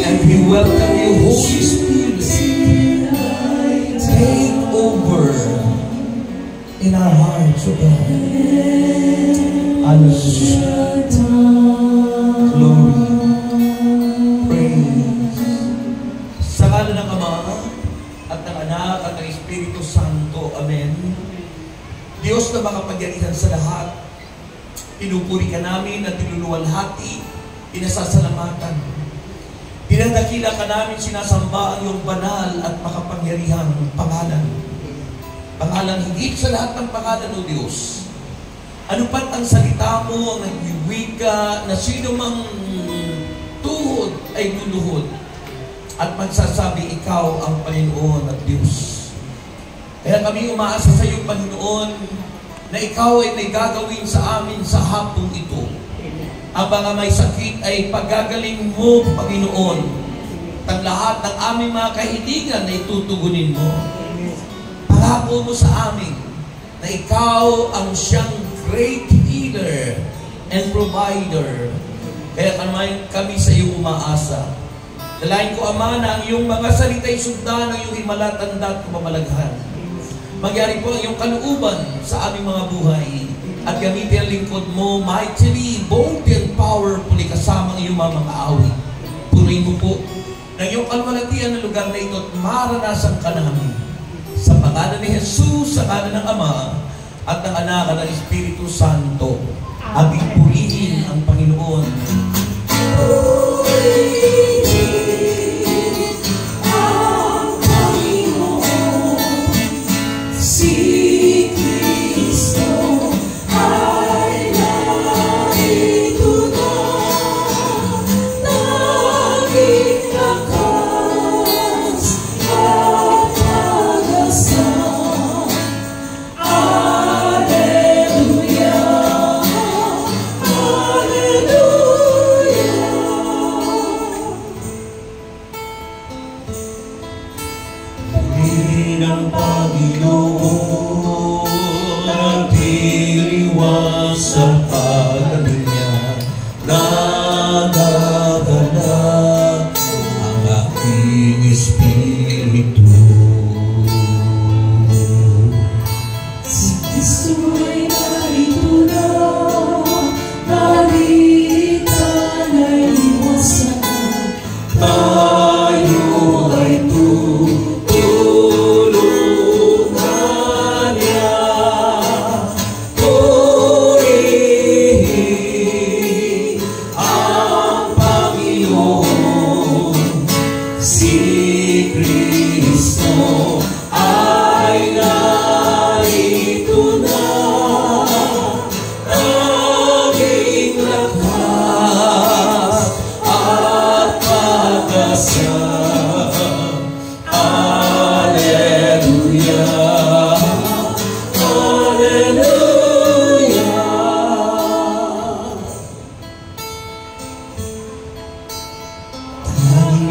And we welcome you, Holy Spirit. Take over in our hearts, O God. Hallelujah. Glory. Praise. Sa ngalan ng Ama at ng Anak at ng Espiritu Santo. Amen. Diyos na makapangyarihan sa lahat, pinupuri ka namin at tinuluwalhati, pinasasalamatan. Dinadakila ka namin, sinasamba ang iyong banal at makapangyarihang pangalan. Pangalan higit sa lahat ng pangalan, O Diyos. Ano pat ang salita mo ang nagwiwika na sino mang tuhod ay luluhod at magsasabi, ikaw ang Panginoon at Diyos. Kaya kami umaasa sa iyo, Panginoon, na ikaw ay may gagawin sa amin sa hapong ito. Ang mga may sakit ay paggagaling mo, Panginoon. At lahat ng aming mga kahilingan na itutugunin mo. Pangako mo sa amin na ikaw ang siyang great healer and provider. Kaya kami sa iyo umaasa. Dalain ko, Ama, na ang iyong mga salita'y sundan ng iyong himalatanda at kumamalaghan. Magyari po ang iyong kalooban sa aming mga buhay at gamitin ang lingkod mo mightily, boldly and powerfully kasama ang iyong mga awit. Purihin mo po ng iyong kalwalatian ng lugar na ito at maranasan ka namin. Sa pangalan ni Jesus, sa pangalan ng Ama at ng Anak at ng Espiritu Santo, ating purihin ang Panginoon.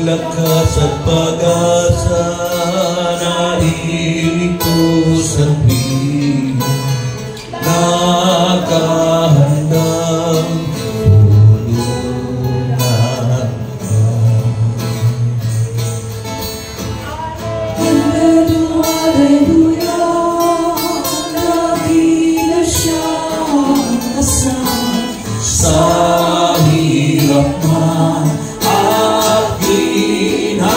Lakas at pag-asa na irito sa piling, nakahandang tulungan ka. Hallelujah, lagi na siyang kasama sa hirap man. Ginawa,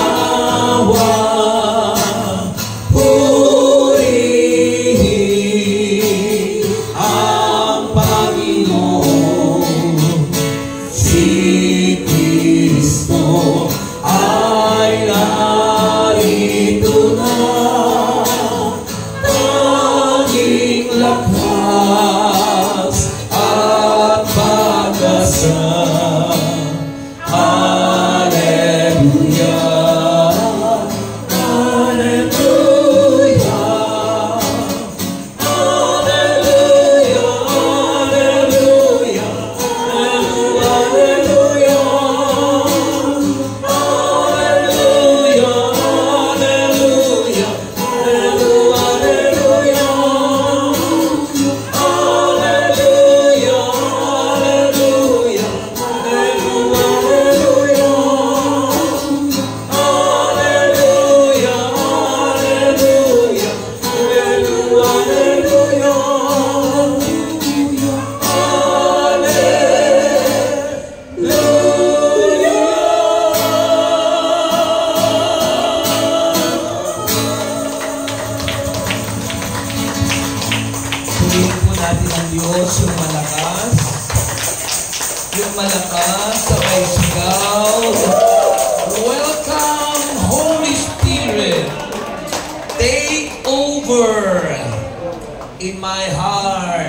in my heart.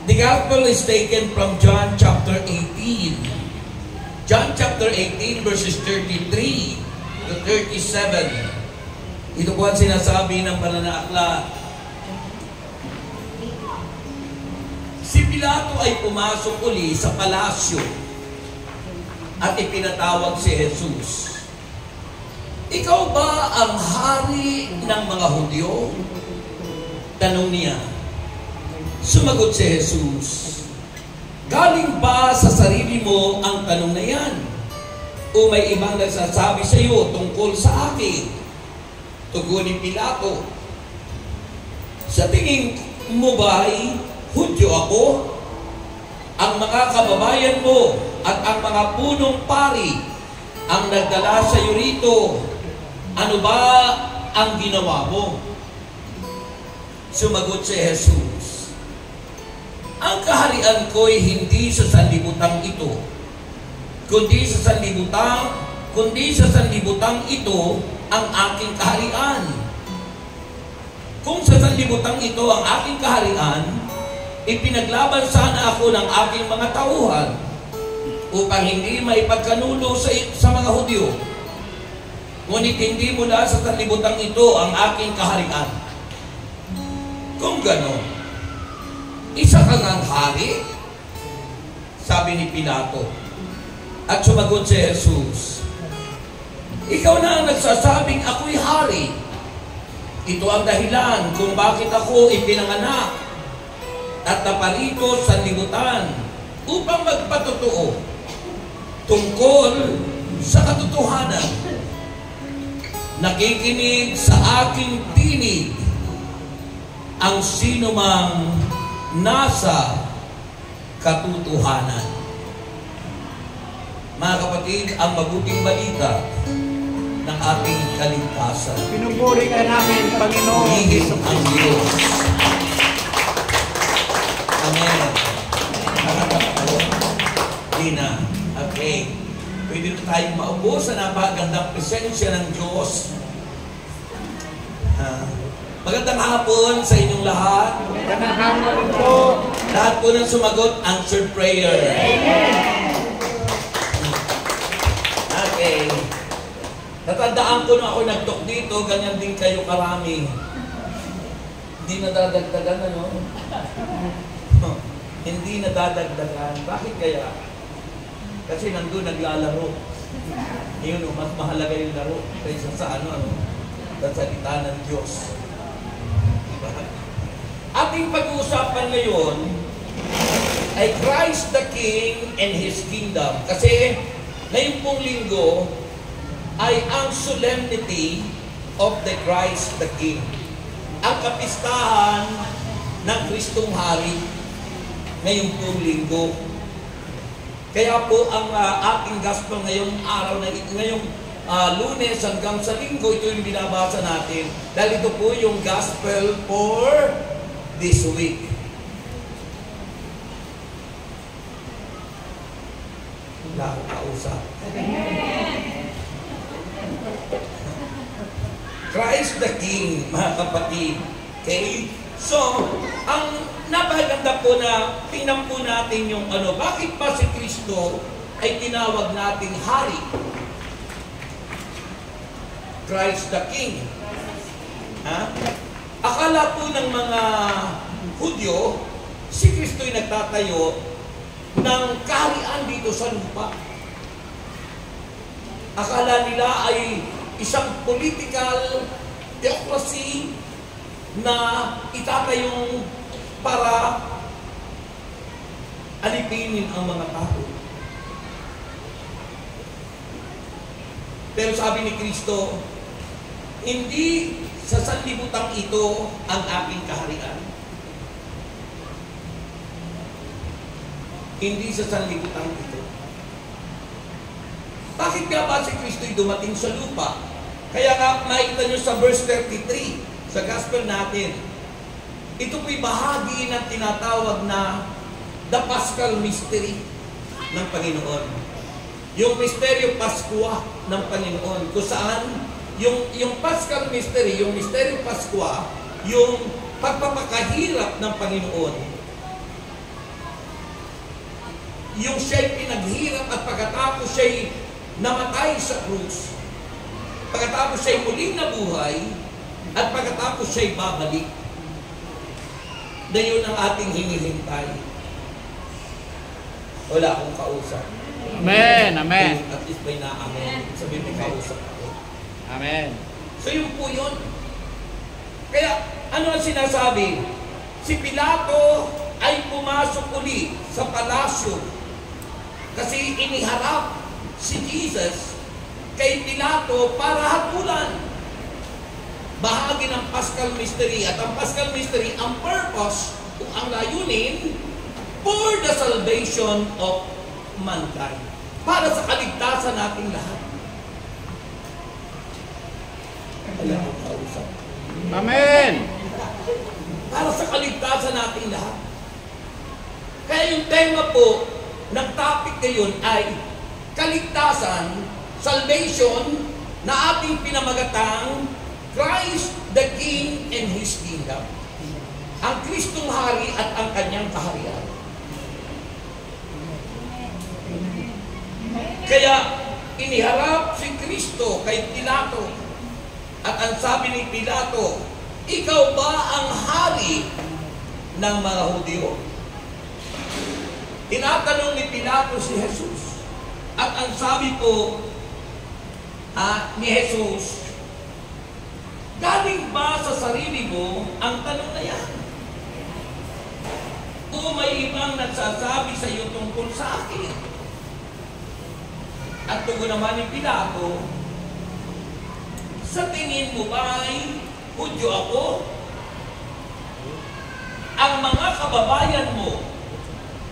The gospel is taken from John chapter 18. John chapter 18 verses 33 to 37. Ito po ang sinasabi ng mananaakla. Si Pilato ay pumasok uli sa palasyo at ipinatawag si Jesus. Ikaw ba ang hari ng mga Hudyo? Tanong niya. Sumagot si Jesus, galing ba sa sarili mo ang tanong na yan? O may ibang nagsasabi sa iyo tungkol sa akin? Tugon ni Pilato, sa tingin mo ba'y Hudyo ako? Ang mga kababayan mo at ang mga punong pari ang nagdala sa iyo rito. Ano ba ang ginawa mo? Sumagot si Jesus, ang kaharian ko'y hindi sa sanlibutan ito, kundi sa sanlibutan ito ang aking kaharian. Kung sa sanlibutan ito ang aking kaharian, ipinaglaban sana ako ng aking mga tauhan upang hindi maipagkanulo sa mga Hudyo. Ngunit hindi mula sa sanlibutan ito ang aking kaharian. Kung gano'n, isa kang ang hari? Sabi ni Pilato. At sumagot si Jesus, ikaw na ang nagsasabing ako'y hari. Ito ang dahilan kung bakit ako ipinanganak at naparito sa libutan upang magpatotoo tungkol sa katotohanan. Nakikinig sa aking tinig ang sinumang nasa katotohanan. Mga kapatid, ang mabuting balita ng ating kaligtasan. Pinupuri ka namin, Panginoon. Higit ang Diyos. Amen. Di na. Okay. Pwede na tayong maubo sa napakagandang presensya ng Diyos. Magandang hapon sa inyong lahat. Magandang hapon po. Lahat po nang sumagot, answered prayer. Okay. Natandaan ko na ako nagtok dito, ganyan din kayo karami. Hindi nadadagdagan, ano? Hindi nadadagdagan. Bakit kaya? Kasi nandun naglalaro. Yun, mas mahalaga yung laro kaysa sa sa salita ng Diyos. Diba? Ating pag-uusapan ngayon ay Christ the King and His Kingdom. Kasi ngayon pong linggo ay ang solemnity of the Christ the King. Ang kapistahan ng Kristong Hari ngayong pong linggo. Kaya po ang ating gospel ngayong araw na ito, ngayong Lunes hanggang sa linggo, ito yung binabasa natin. Dahil ito po yung gospel for this week. Wala akong kausap. Christ the King, mga kapatid. Okay? So, ang napakaganda po na tingnan po natin yung bakit pa si Kristo ay tinawag nating hari? Christ the King. Akala po ng mga Hudyo, si Kristo ay nagtatayo ng kaharian dito sa lupa. Akala nila ay isang political theocracy na itatayong para alipinin ang mga tao. Pero sabi ni Kristo, hindi sa sanlibutan ito ang aking kaharian. Hindi sa sanlibutan ito. Bakit nga ba si Kristo'y dumating sa lupa? Kaya nga nakita nyo sa verse 33 sa gospel natin, ito po'y bahagi ng tinatawag na the Paschal Mystery ng Panginoon. Yung misteryo Paskwa ng Panginoon, kung saan yung Paschal Mystery, yung misteryo Paskwa, yung pagpapakahirap ng Panginoon. Yung siya'y pinaghirap at pagkatapos siya'y namatay sa krus, pagkatapos siya'y muling nabuhay, at pagkatapos siya'y babalik. Na yun ang ating hinihintay. Wala akong kausap. Amen. Amen. At least may na-amen. Sabi may kausap ako. Amen. So yun po yun. Kaya ano ang sinasabi? Si Pilato ay pumasok uli sa palasyo kasi iniharap si Jesus kay Pilato para hatulan. Bahagi ng Paschal Mystery. At ang Paschal Mystery, ang purpose, ang layunin, for the salvation of mankind. Para sa kaligtasan nating lahat. Wala akong kausap. Amen. Para sa kaligtasan nating lahat. Kaya yung tema po ng topic ngayon ay kaligtasan, salvation, na ating pinamagatang Christ the King and His Kingdom. Ang Kristong Hari at ang Kanyang kaharian. Kaya iniharap si Kristo kay Pilato. At ang sabi ni Pilato, ikaw ba ang hari ng mga Hudyo? Tinatanong ni Pilato si Jesus. At ang sabi po ni Jesus, galing ba sa sarili mo ang tanong na yan? O may ibang nagsasabi sa iyo tungkol sa akin? At tugon naman ni Pilato, sa tingin mo ba ay Hudyo ako? Ang mga kababayan mo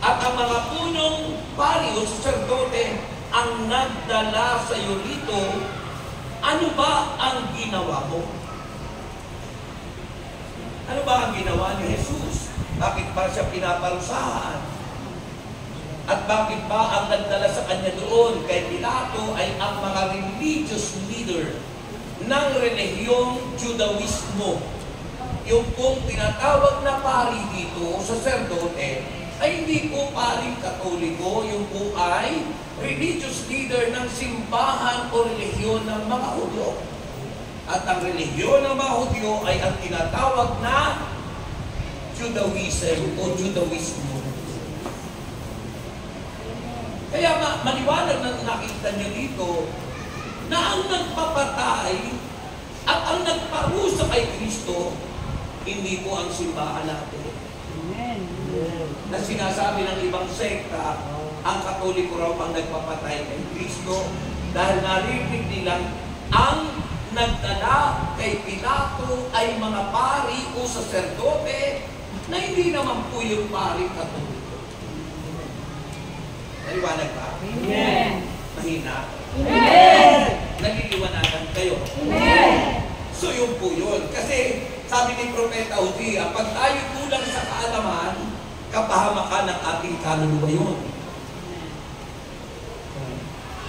at ang mga punong pari o saserdote ang nagdala sa iyo rito, ano ba ang ginawa mo? Ano ba ang ginawa ni Jesus? Bakit ba siya pinaparusahan? At bakit ba ang nagdala sa kanya doon kay Pilato ay ang mga religious leader ng relihiyong Judaismo? Yung pong tinatawag na pari dito, saserdote, ay hindi po paring Katoliko, yung po ay religious leader ng simbahan o relihiyon ng mga Hudyo. At ang relihiyon ng mga Hudyo ay ang tinatawag na Judaism o Judaismo. Kaya maliwanag na nakita niyo dito na ang nagpapatay at ang nagparusa kay Kristo, hindi po ang simbahan natin. Amen. Na sinasabi ng ibang sekta, ang Katoliko raw ang nagpapatay kay Kristo dahil narinig nilang ang nagdala kay Pilato ay mga pari o saserdote na hindi naman po yung pari Katoliko. Naliwanag ba? Amen. Mahina? Amen. Naliliwanagan kayo? Amen. So yun po yun. Kasi sabi ni Propeta Hosea, pag tayo kulang sa kaalaman, kapahamakan ng ating kaluluwa yun.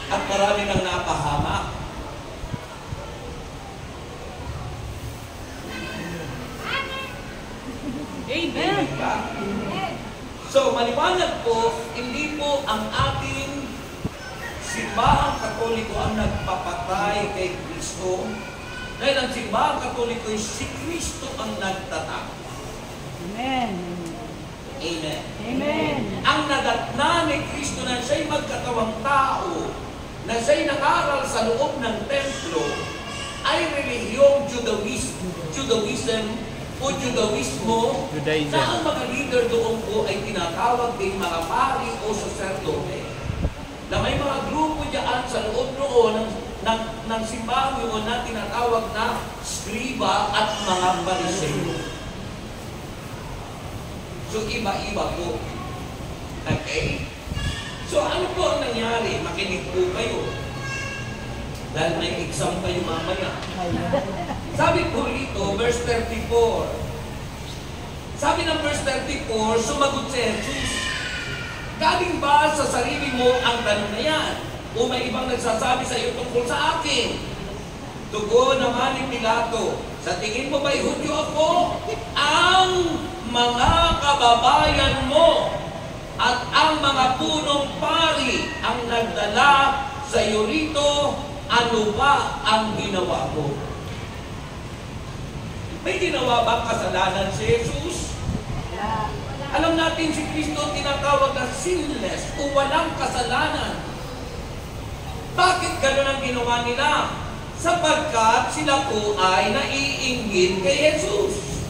At marami nang napahamak. Amen. Diba? So, maliwanag po, hindi po ang ating simbahang Katoliko ang nagpapatay kay Kristo. Dahil ang simbahang Katoliko ay si Kristo ang nagtatag. Amen. Amen. Amen. Ang nadatna ni Kristo na siya'y magkatawang tao, na siya'y nag-aral sa loob ng templo, ay relihiyong Judaism o Judaismo, Judaism. na ang mga leader doon po ay tinatawag din mga pari o saserdote. Na may mga grupo diyan sa loob noon ng simbahan yun na tinatawag na skriba at mga pariseo. So iba-iba po. Okay? So ano po ang nangyari? Makinig po kayo. Dahil may exam kayo mamaya. Sabi po rito, verse 34. Sabi ng verse 34, sumagot si Jesus, galing ba sa sarili mo ang tanong na yan? O may ibang nagsasabi sa iyo tungkol sa akin? Tugon naman ni Pilato, Sa tingin mo ba'y Hudyo ako? Ang mga kababayan mo at ang mga punong pari ang nagdala sa iyo rito, ano ba ang ginawa ko? May ginawa bang kasalanan si Jesus? Alam natin si Kristo tinatawag na sinless o walang kasalanan. Bakit gano'n ang ginawa nila? Sapagkat sila po ay naiinggit kay Jesus.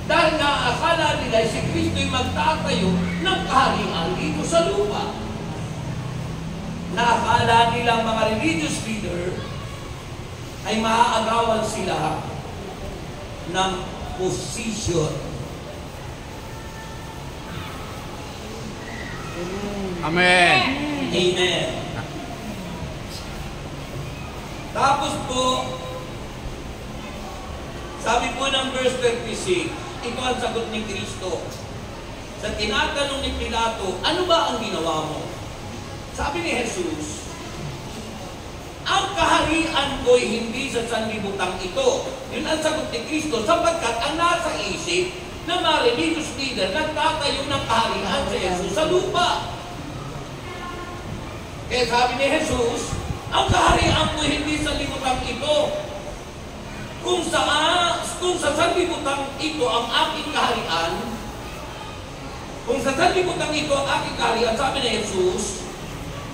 Dahil nga akala nila si Kristo'y magtatayo ng kaharian dito sa lupa. Naakala nilang mga religious leader ay maaagawan sila ng position. Amen. Amen. Tapos po, sabi po ng verse 36, ito ang sagot ni Kristo. Sa tinatanong ni Pilato, ano ba ang ginawa mo? Sabi ni Jesus, ang kaharian ko'y hindi sa sanlibutan ito. Yun ang sagot ni Kristo, sapagkat ang nasa isip ng mga religious leader nagtatayo ng kaharian sa Jesus sa lupa. Kaya sabi ni Jesus, ang kaharian ko'y hindi sa sanlibutan ito. Kung sa sanlibutan ito ang aking kaharian, kung sa sanlibutan ito ang aking kaharian, sabi ni Jesus,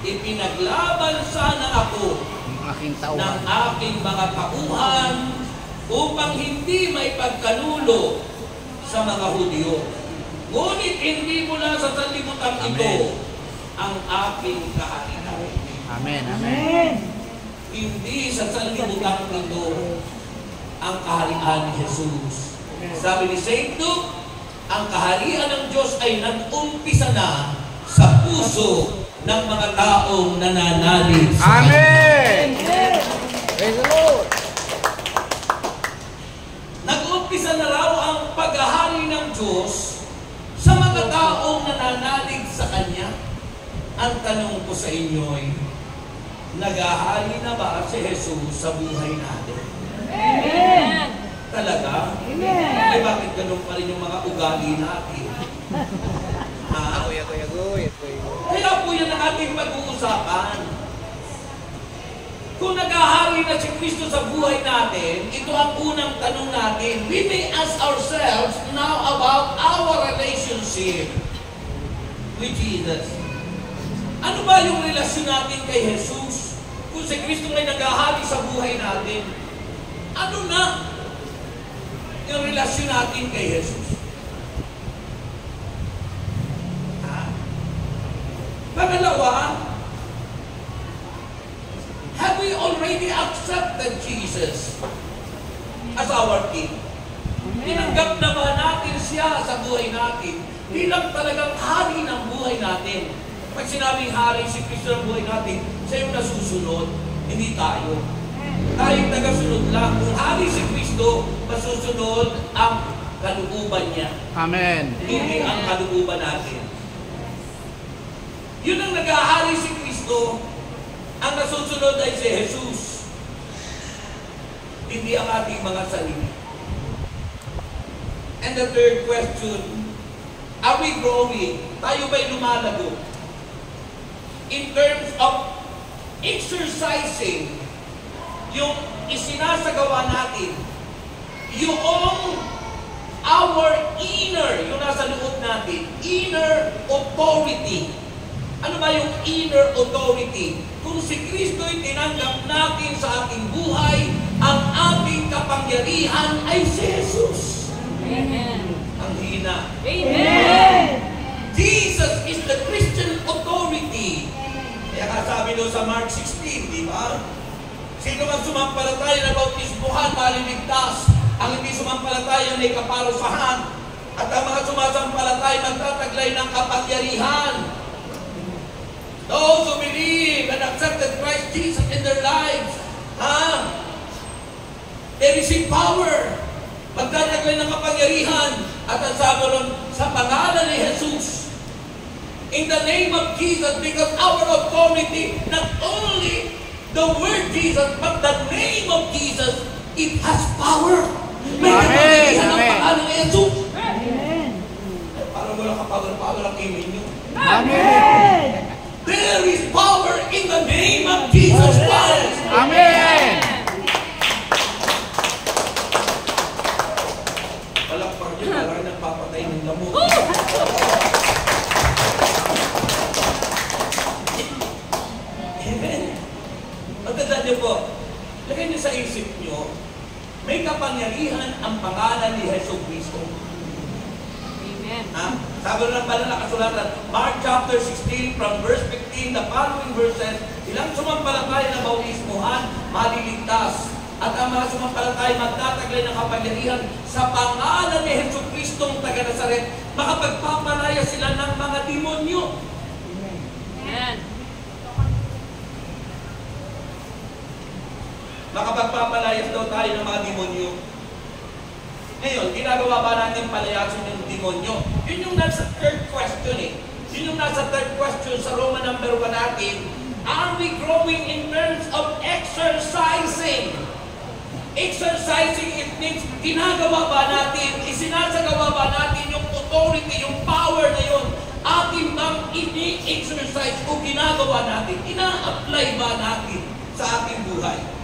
ipinaglaban sana ako ng aking mga tauhan upang hindi may pagkanulo sa mga Hudyo. Ngunit hindi mula sa sanlibutan ito ang aking kaharian. Amen. Amen. Hindi sa sanlibutan ito ang kaharian ni Jesus. Sabi ni St. Luke, ang kaharian ng Diyos ay nag-umpisa na sa puso ng mga taong nananalig sa Kanya. Amen. Praise the Lord. Nag-umpisa na raw ang paghahari ng Diyos sa mga taong nananalig sa Kanya. Ang tanong ko sa inyo ay, naghahari na ba si Jesus sa buhay natin? Amen. Talaga? Amen. Ay bakit ganun pa rin yung mga ugali natin? Ha? Kaya po yan ang ating pag-uusapan. Kung naghahari na si Kristo sa buhay natin, ito ang unang tanong natin. We may ask ourselves now about our relationship with Jesus. Ano ba yung relasyon natin kay Jesus? Kung si Kristo ay naghahari sa buhay natin, ano na yung relasyon natin kay Jesus? Pangalawa, have we already accepted Jesus as our King? Tinanggap na ba natin siya sa buhay natin bilang talagang hari ng buhay natin? Pag sinabing hari si Kristo ng buhay natin, siya yung nasusunod, hindi tayo. Tayong tagasunod lang. Kung hari si Kristo, masusunod ang kalooban niya. Amen. Hindi ang kalooban natin. Yun ang naghahari si Kristo, ang nasusunod ay si Jesus. Hindi ang ating mga sarili. And the third question, are we growing? Tayo ba'y lumalago? In terms of exercising yung isinasagawa natin, yung our inner, yung nasa loob natin, inner authority. Ano ba yung inner authority? Kung si Kristo'y tinanggap natin sa ating buhay, ang ating kapangyarihan ay si Jesus. Amen. Ang hina. Amen. Jesus is the Christian authority. Kaya nga sabi doon sa Mark 16, di ba? Sino man sumampalataya na bautismuhan, maliligtas. Ang hindi sumampalataya may kaparusahan. At ang mga sumasampalataya magtataglay ng kapangyarihan. Those who believe and accepted Christ Jesus in their lives, they receive power. Magtataglay ng kapangyarihan. At ang sabi ron, sa pangalan ni Jesus, in the name of Jesus, because our authority, not only the word Jesus, but the name of Jesus It has power. May Amen. kapangyarihan ang Amen. pangalan ng Jesus. Amen. Parang wala ka power ang amen nyo. Amen. There is power in the name of Jesus Christ. Amen. Palakpak nyo, parang nagpapatay ng lamok. Amen. Magtandaan niyo po, lagay niyo sa isip niyo, may kapangyarihan ang pangalan ni Hesus Kristo. Amen. Ha? Sabi ng pala nakasulatan, Mark chapter 16 from verse 15, the following verses, ilang sumampalataya na bautismuhan, maliligtas. At ang mga sumampalataya magtataglay ng kapangyarihan sa pangalan ni Hesus Kristong taga Nazaret, makapagpapalaya sila ng mga demonyo. Amen. Makapagpapalayas daw tayo ng mga demonyo. Ngayon, ginagawa ba natin palayasin yung demonyo? Yun yung nasa third question eh. Yun yung nasa third question sa Roma number 1 natin. Are we growing in terms of exercising? Exercising, it means ginagawa ba natin, isinasagawa ba natin yung authority, yung power na yun, ating bang ini-exercise o ginagawa natin, ina-apply ba natin sa ating buhay?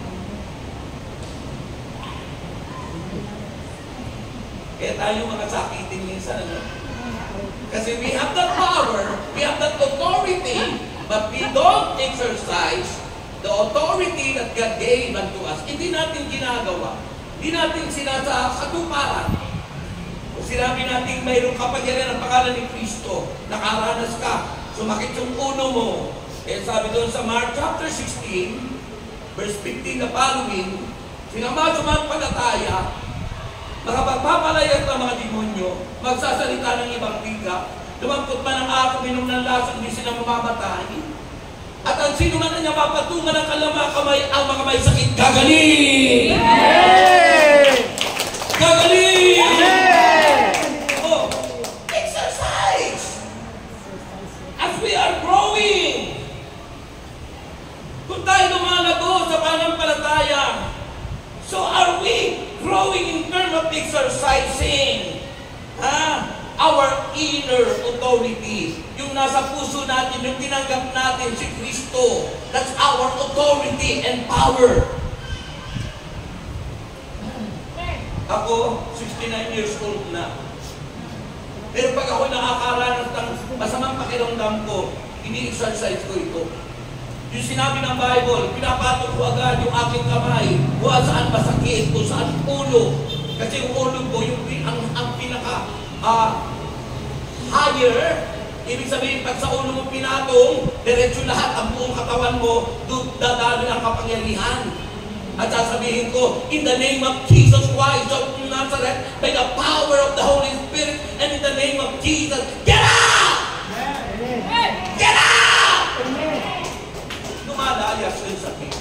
Kaya tayo mga sakitin minsan, ano? Kasi we have that power, we have that authority, but we don't exercise the authority that God gave unto us. Hindi natin ginagawa. Hindi natin sinasakatuparan. Kung sinabi natin mayroong kapangyarihan ang pangalan ni Kristo, nakaranas ka, sumakit yung uno mo. Kaya sabi doon sa Mark chapter 16, verse 15 na following, sinamampalataya, nakapagpapalayas ng mga demonyo, magsasalita ng ibang wika, lumampot man ang ako, minom ng laso, hindi sila mamamatay. At ang sino man na niya mapatungan ng kamay, ang mga may sakit, gagaling! Amen. Gagaling! Amen. Oh, exercise! As we are growing, kung tayo lumalago sa pananampalataya, so are we growing in terms of exercising our inner authority? Yung nasa puso natin, yung tinanggap natin si Kristo, that's our authority and power. Ako, 69 years old na. Pero pag ako nakakaranas ng masamang pakiramdam ko, ini-exercise ko ito. Yung sinabi ng Bible, pinapatok ko agad yung aking kamay, kung saan masakit, kung saan ulo. Kasi yung ulo ko, yung ang pinaka higher, ibig sabihin, pag sa ulo mo pinatong, diretso lahat ang buong katawan mo, dadalo ng kapangyarihan. At sasabihin ko, in the name of Jesus Christ of Nazareth, by the power of the Holy Spirit, and in the name of Jesus, get out! Get out! Lumalayas yung sakit.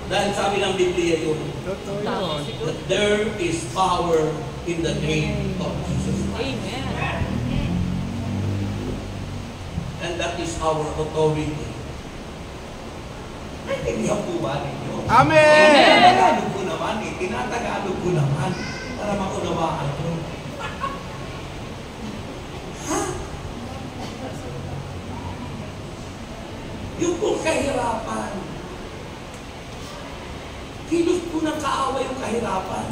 Dahil sabi ng Biblia yun, that there is power in the name of Jesus Christ. Amen. And that is our authority. Naintindihan po ba ninyo? Amen. Tinatagalog ko naman eh. Tinatagalog ko naman para maunawaan nyo. Ha? Yung pong kahirapan. Kilos po ng kaaway yung kahirapan.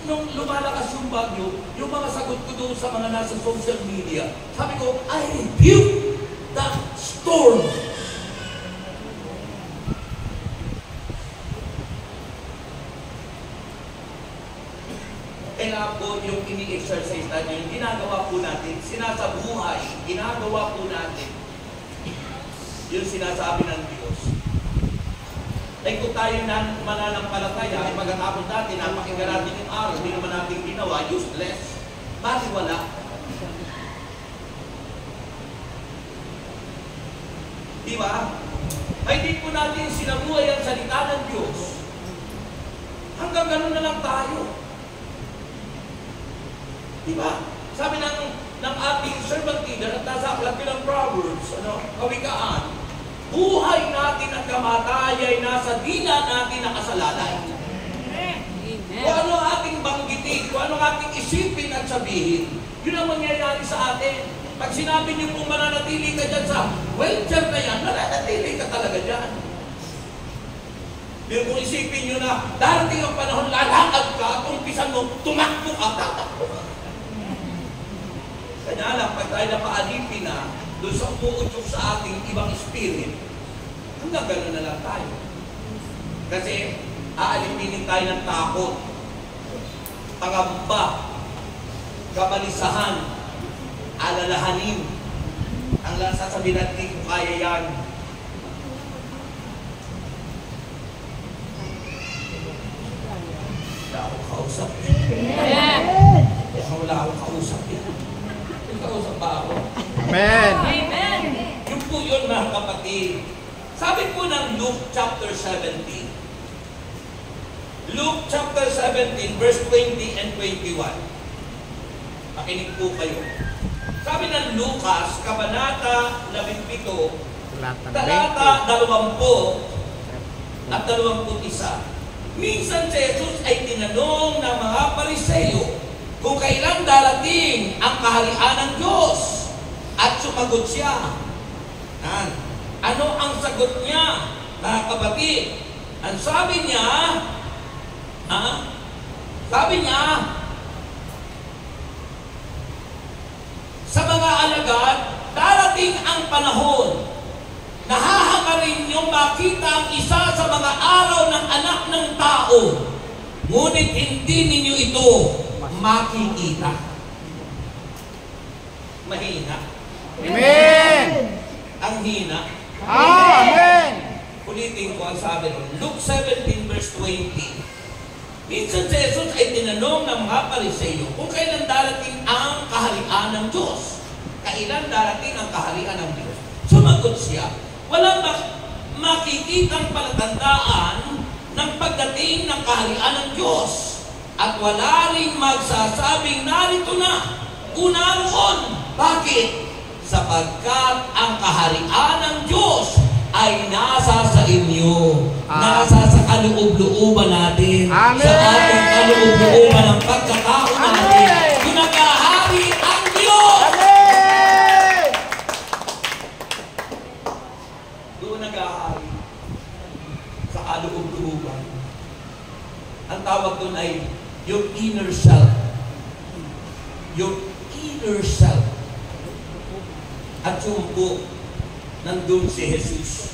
Nung lumalakas yung bagyo, yung mga sagot ko doon sa mga nasa social media, sabi ko, I rebuke that storm. Kaya po yung ini-exercise natin, yung ginagawa po natin, sinasabuhay, ginagawa po natin, yung sinasabi ng Diyos. Ay kung tayo mananampalataya, ay pagkatapos natin, napakinggan natin yung araw, hindi naman natin ginawa, useless. Bakit wala? Di ba? Ay di po natin sinabuhay ang salita ng Diyos. Hanggang ganun na lang tayo. Di ba? Sabi ng ating servant leader at nasa aklat ng Proverbs, kawikaan, buhay natin at kamatayan ay nasa dila natin na kasalalay. Kung ano ang ating banggitin, kung ano ang ating isipin at sabihin, yun ang mangyayari sa atin. Pag sinabi niyo kung mananatili ka dyan sa wheelchair na yan, mananatili ka talaga dyan. Pero kung isipin nyo na darating ang panahon, lalakad ka at umpisan mo, tumakbo ka, tatakbo ka. Kanya lang, pag tayo napaalipin na doon sa umuudyok sa ating ibang spirit, hanggang gano'n na lang tayo. Kasi aalipinin tayo ng takot, pangamba, kabalisahan, alalahanin. Ang sasabihin natin, kung kaya yan. Wala akong kausap yan. Wala akong kausap yan. May kausap ba ako? Amen. Amen. Yung po yun, mga kapatid. Sabi po ng Luke chapter 17. Luke chapter 17, verse 20 and 21. Makinig po kayo. Sabi ng Lucas, Kabanata 17, talata 20 at 21. Minsan si Jesus ay tinanong ng mga Pariseo kung kailan darating ang kaharian ng Diyos. At sumagot siya. Ano ang sagot niya, mga kapatid? Ang sabi niya, sa mga alagad, darating ang panahon na hahangarin niyong makita ang isa sa mga araw ng anak ng tao, ngunit hindi ninyo ito makikita. Mahina. Amen. Ang hina. Amen. Ulitin ko ang sabi nun. Luke 17 verse 20. Minsan si Jesus ay tinanong ng mga Pariseo kung kailan darating ang kaharian ng Diyos. Kailan darating ang kaharian ng Diyos? Sumagot siya, walang makikitang palatandaan ng pagdating ng kaharian ng Diyos. At wala rin magsasabing narito na, unaroon. Bakit? Sapagkat ang kaharian ng Diyos ay nasa sa inyo. Nasa sa kaloob-looban natin. Amen. Sa ating kaloob-looban ng pagkatao natin. Yung naghahari ang Diyos. Amen. Doon naghahari sa kaloob-looban. Ang tawag doon ay yung inner self. Yung inner self. At yung po, nandun si Jesus.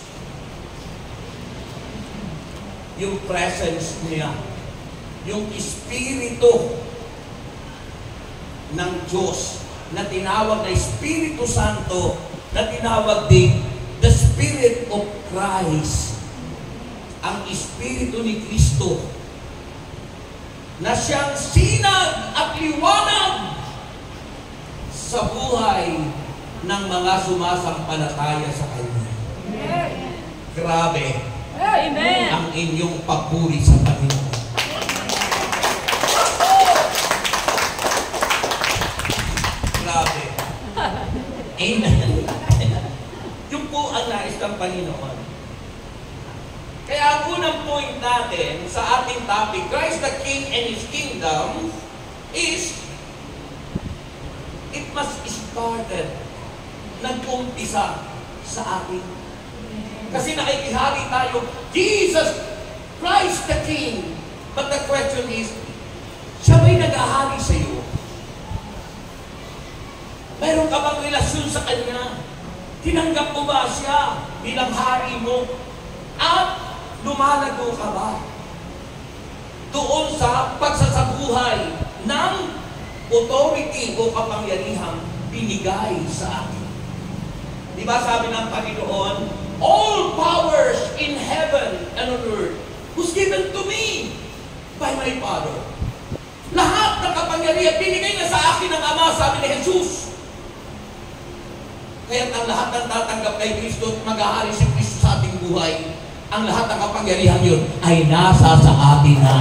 Yung presence niya, yung Espiritu ng Diyos na tinawag na Espiritu Santo, na tinawag din the Spirit of Christ. Ang Espiritu ni Kristo na siyang sinag at liwanag sa buhay ng mga sumasampalataya sa Kanya. Grabe Amen. ang inyong papuri sa Panginoon. Grabe. Amen. Yung po ang nais ng Panginoon. Kaya ang unang point natin sa ating topic, Christ the King and His Kingdom, is it must started, nag-umpisa sa atin. Kasi nakikihari tayo, Jesus Christ the King. But the question is, siya ba'y nag-ahari sa iyo? Meron ka bang relasyon sa Kanya? Tinanggap mo ba siya bilang hari mo? At lumalago ka ba doon sa pagsasabuhay ng authority o kapangyarihang binigay sa atin? Di ba sabi ng Panginoon, all powers in heaven and on earth was given to me by my Father. Lahat ng kapangyarihan binigay na sa akin ng Ama, sabi ni Jesus. Kaya ang lahat ng tatanggap kay Kristo at mag-ahari si Kristo sa ating buhay, ang lahat ng kapangyarihan yun ay nasa sa atin na.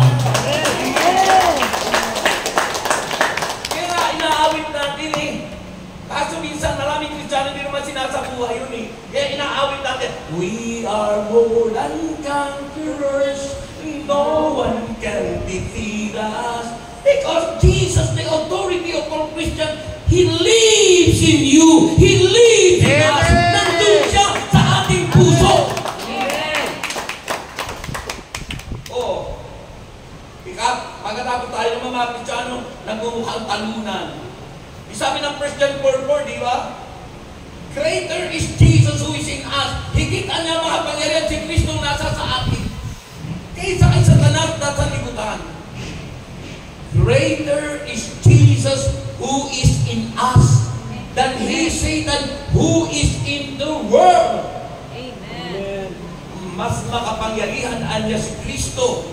Kaya inaawit natin eh. Kaso minsan maraming Kristiyano hindi naman sinasabuhay yun eh. Kaya inaawit natin natin, we are more than conquerors. No one can defeat us. Because Jesus, the authority of all Christians, He lives in you. He lives in us. Amen. Nandun siya sa ating puso. Amen. Oh, pagkatapos tayo ng mga Kristiyano, nagmumukhang talunan. Sabi ng 1 John 4:4, di ba? Greater is Jesus who is in us. Higit ang niya makapangyarihan si Kristo nasa sa atin. Kaysa kay Satanas na sa libutan. Greater is Jesus who is in us than he Satan who is in the world. Amen. Mas makapangyarihan anya si Kristo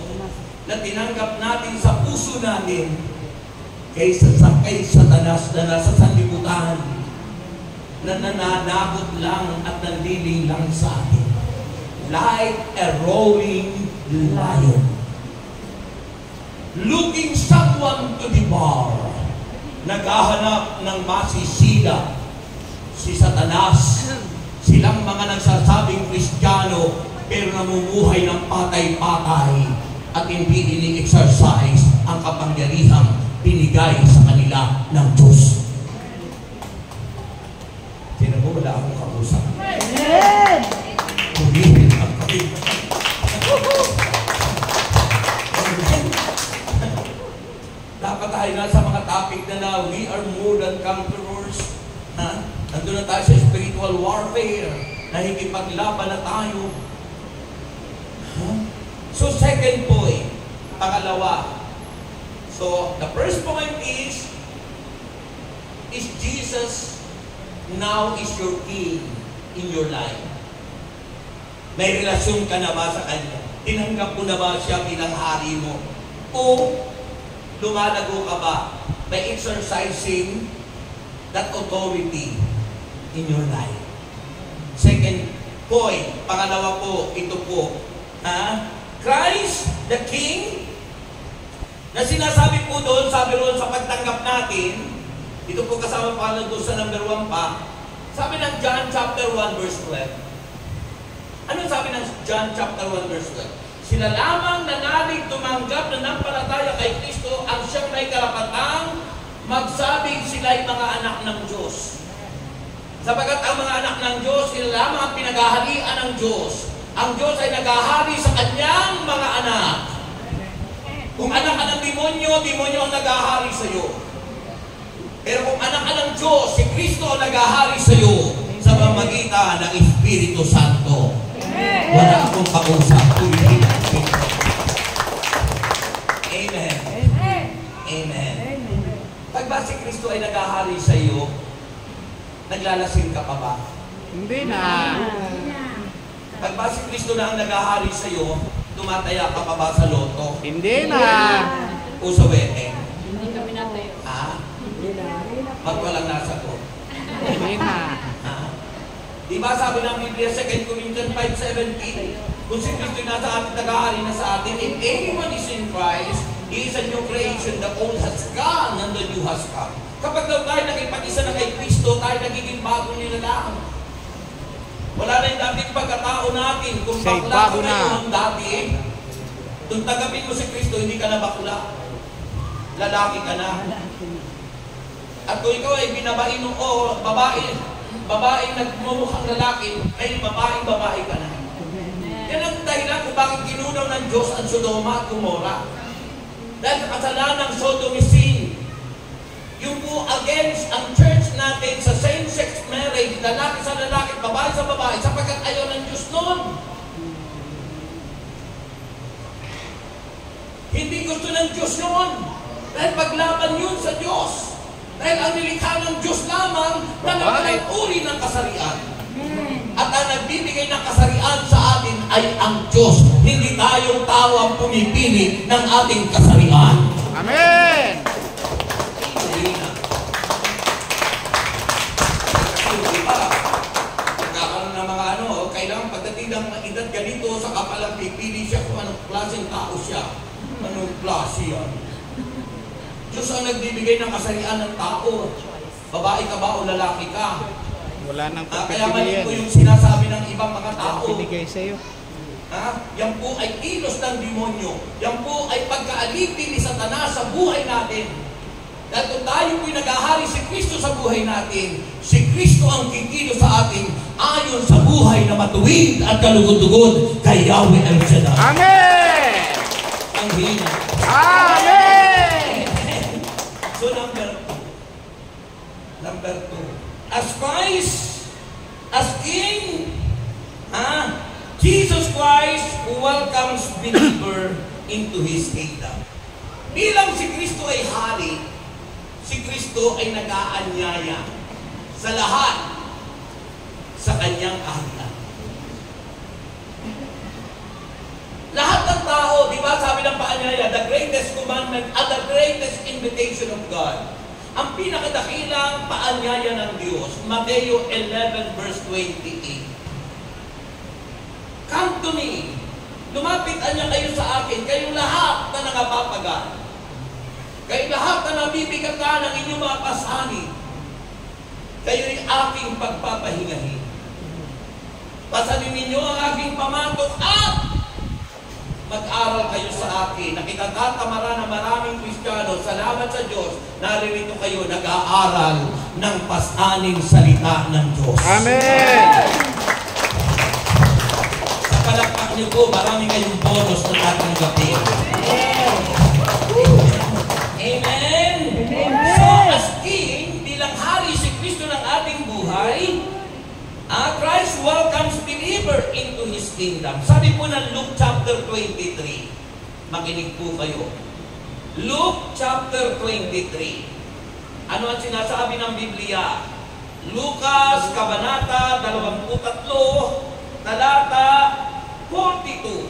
na tinanggap natin sa puso natin kaysa sa kay Satanas na nasa sanlibutan na nananakot lang at nanliling lang sa atin. Like a roaring lion. Looking someone to devour. Naghahanap ng masisida si Satanas. Silang mga nagsasabing Kristiyano pero namumuhay ng patay-patay at hindi ini-exercise ang kapangyarihang binigay sa kanila ng Diyos. Sino mo wala akong kausap? Amen. Pumihil ang kapit. Dapat tayo na sa mga topic na we are more than conquerors. Nandun na tayo sa spiritual warfare. Nakikipaglaban na tayo. So second point, pangalawa. So the first point is Jesus now is your king in your life? May relasyon ka na ba sa Kanya? Tinanggap mo na ba siya bilang hari mo? O lumalago ka ba by exercising that authority in your life? Second point, pangalawa po, ito po, Christ the King, na sinasabi po doon, sabi roon sa pagtanggap natin, ito po kasama pa doon sa number 1 pa, sabi ng John chapter 1 verse 12. Ano sabi ng John chapter 1 verse 12? Sila lamang na nalig tumanggap na nampalataya kay Kristo ang siyang may karapatang magsabing sila'y mga anak ng Diyos. Sapagat ang mga anak ng Diyos, sila lamang ang pinagaharian ng Diyos. Ang Diyos ay nagahari sa kanyang mga anak. Kung anak ka ng demonyo, demonyo ang nagahari sa iyo. Pero kung anak ka ng Diyos, si Kristo ang nagahari sa iyo sa pamamagitan ng Espiritu Santo. Wala akong kausap. Amen. Amen. Pag ba si Kristo ay nagahari sa iyo, naglalasing ka pa ba? Hindi na. Pag ba si Kristo na ang nagahari sa iyo, tumataya ka pa ba sa loto? Hindi na. O sa wedding? Hindi kami natayo. Ha? Pag walang nasa ko. Hindi na. Ha? Di ba sabi ng Biblia, 2 Corinthians 5:17, kung si Kristo nasa atin, nag-ahari na sa atin, if anyone is in Christ, he is a new creation, the old has gone and the new has come. Kapag daw tayo nakipag-isa na kay Kristo, tayo nagiging bago nilalang. Wala na yung dating pagkatao natin. Kung Say, bakla bago ka na na. yung dati, kung tagapin mo si Kristo, hindi ka na bakla. Lalaki ka na. At kung ikaw ay binabain ng babaeng nagmumukhang lalaki, ay babae ka na. Yan ang dahilan kung bakit ginunaw ng Diyos ang Sodoma at Gomora. Dahil sa kasalanan ng sodomy sin, yung po against ang church natin sa same-sex marriage, lalaki sa lalaki, babae sa babae, sapagkat ayaw ng Diyos noon. Hindi gusto ng Diyos noon. Dahil paglaban yun sa Diyos. Dahil ang nilikha ng Diyos lamang na nagkaroon uri ng kasarian. At ang nagbibigay ng kasarian sa atin ay ang Diyos. Hindi tayong tao ang pumipili ng ating kasarian. Amen. Hindi na. Kasi diba, nagkakaroon ng mga kailangan pagdating ng edad ganito, saka palang pipili siya kung anong klaseng tao siya. Anong klase yan? Diyos ang nagbibigay ng kasarian ng tao. Babae ka ba o lalaki ka? Wala nang Kaya mali pagpipilian. po yung sinasabi ng ibang mga tao. Binigay sa'yo. Yan po ay kilos ng demonyo. Yan po ay pagkaalipin ni Satanas sa buhay natin. Dahil kung tayo po'y naghahari si Kristo sa buhay natin, si Kristo ang kikilos sa atin ayon sa buhay na matuwid at kalugod-dugod kay Yahweh El Shaddai. Amen! Ang hina. Amen! So number two, as Christ, as King, Jesus Christ welcomes believer into His kingdom. Bilang si Kristo ay hari, si Kristo ay nag-aanyaya sa lahat sa kanyang kaharian. Lahat ng tao, di ba sabi ng paanyaya, the greatest commandment at the greatest invitation of God. Ang pinakadakilang paanyaya ng Diyos, Mateo 11 verse 28. Come to me. Lumapitan niya kayo sa akin, kayong lahat na nangapapagal. Kayong lahat na nabibigatan ng inyong mga pasanin. Kayo'y aking pagpapahingahin. Pasanin ninyo ang aking pamatok at mag-aral kayo sa akin. Nakitatamara na maraming Kristiyano, salamat sa Diyos, naririto kayo nag-aaral ng pasaning salita ng Diyos. Amen! Sa palakpak niyo po, marami kayong bonus na tatanggapin. Amen? So, as King, bilang hari si Kristo ng ating buhay, Christ welcomes believer into His kingdom. Sabi po ng Luke chapter 23. Makinig po kayo. Luke chapter 23. Ano ang sinasabi ng Biblia? Lucas, Kabanata 23, talata 42.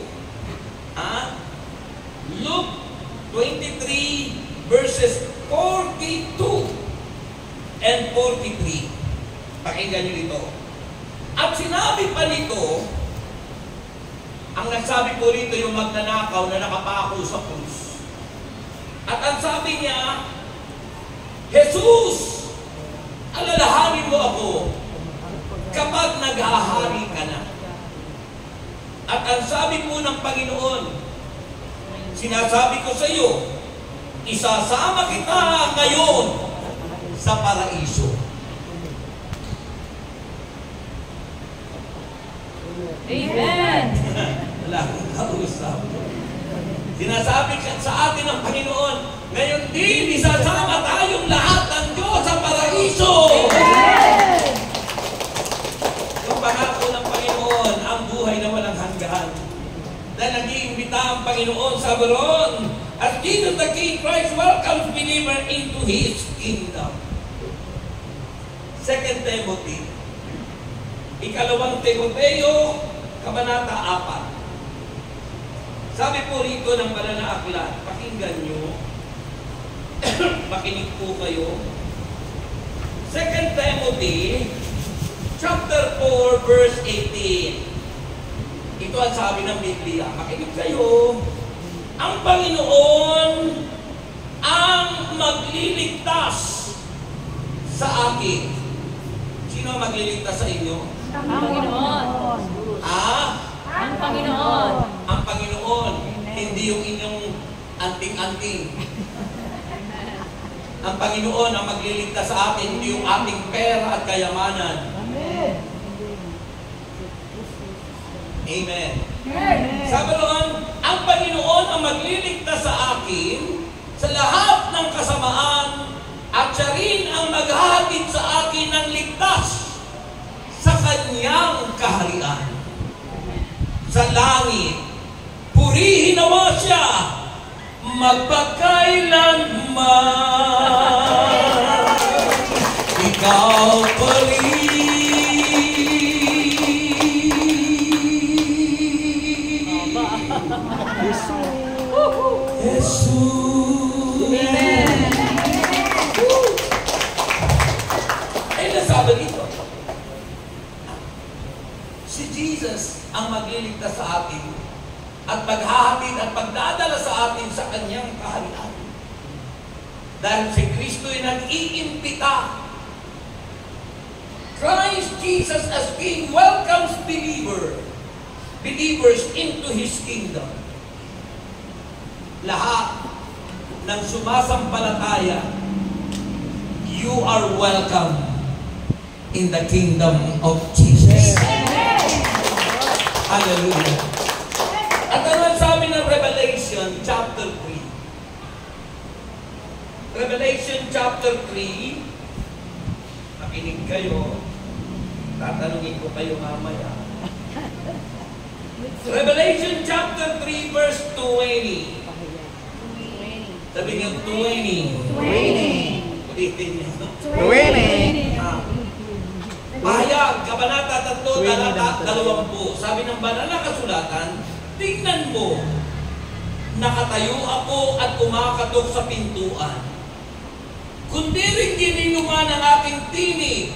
Luke 23 verses 42 and 43. Pakinggan nyo dito. At sinabi pa nito, ang nagsabi po rito yung magnanakaw na nakapako sa krus. At ang sabi niya, Jesus, alalahanin mo ako kapag naghahari ka na. At ang sabi po ng Panginoon, sinasabi ko sa iyo, isasama kita ngayon sa paraiso. Amen. Wala akong kausap. Sinasabi sa atin ng Panginoon, ngayon din isasama tayong lahat ng Diyos sa paraiso. Yung pangako ng Panginoon, ang buhay na walang hanggan. Dahil nag-iimbita ang Panginoon sa baron. As Jesus the King, Christ welcomes believer into His kingdom. 2 Timothy. Ikalawang Timoteo, Kabanata 4. Sabi po rito ng banal na aklat, pakinggan nyo, makinig po kayo. 2 Timothy, chapter 4, verse 18. Ito ang sabi ng Biblia, makinig kayo. Ang Panginoon ang magliligtas sa akin. Sino ang magliligtas sa inyo? Ang Panginoon. Ang Panginoon. Ang Panginoon, hindi yung inyong anting-anting. Ang Panginoon ang magliligtas sa atin, hindi yung ating pera at kayamanan. Amen. Sabi noon, ang Panginoon ang magliligtas sa akin sa lahat ng kasamaan at siya rin ang maghahatid sa akin ng ligtas sa kanyang kaharian. Sa langit, purihin nawa siya magpakailanman. Ikaw pa rin. Jesus. Amen. Ay, nasabi dito. Si Jesus ang magliligtas sa atin at maghahatid at pagdadala sa atin sa kanyang kaharian. Dahil si Kristo ay nag-iimbita. Christ Jesus as King welcomes believers into His kingdom. Lahat ng sumasampalataya, you are welcome in the kingdom of Jesus. Hallelujah. At ano sabi ng Revelation chapter 3? Revelation chapter 3, makinig kayo, tatanungin ko kayo mamaya. Revelation chapter 3 verse 20. Sabi niyo 20. Ulitin niyo. 20. Pahayag, Kabanata 3, talata 20. Sabi ng banal na kasulatan, tingnan mo, nakatayo ako at kumakatok sa pintuan. Kundi rin gininungan ang aking tinig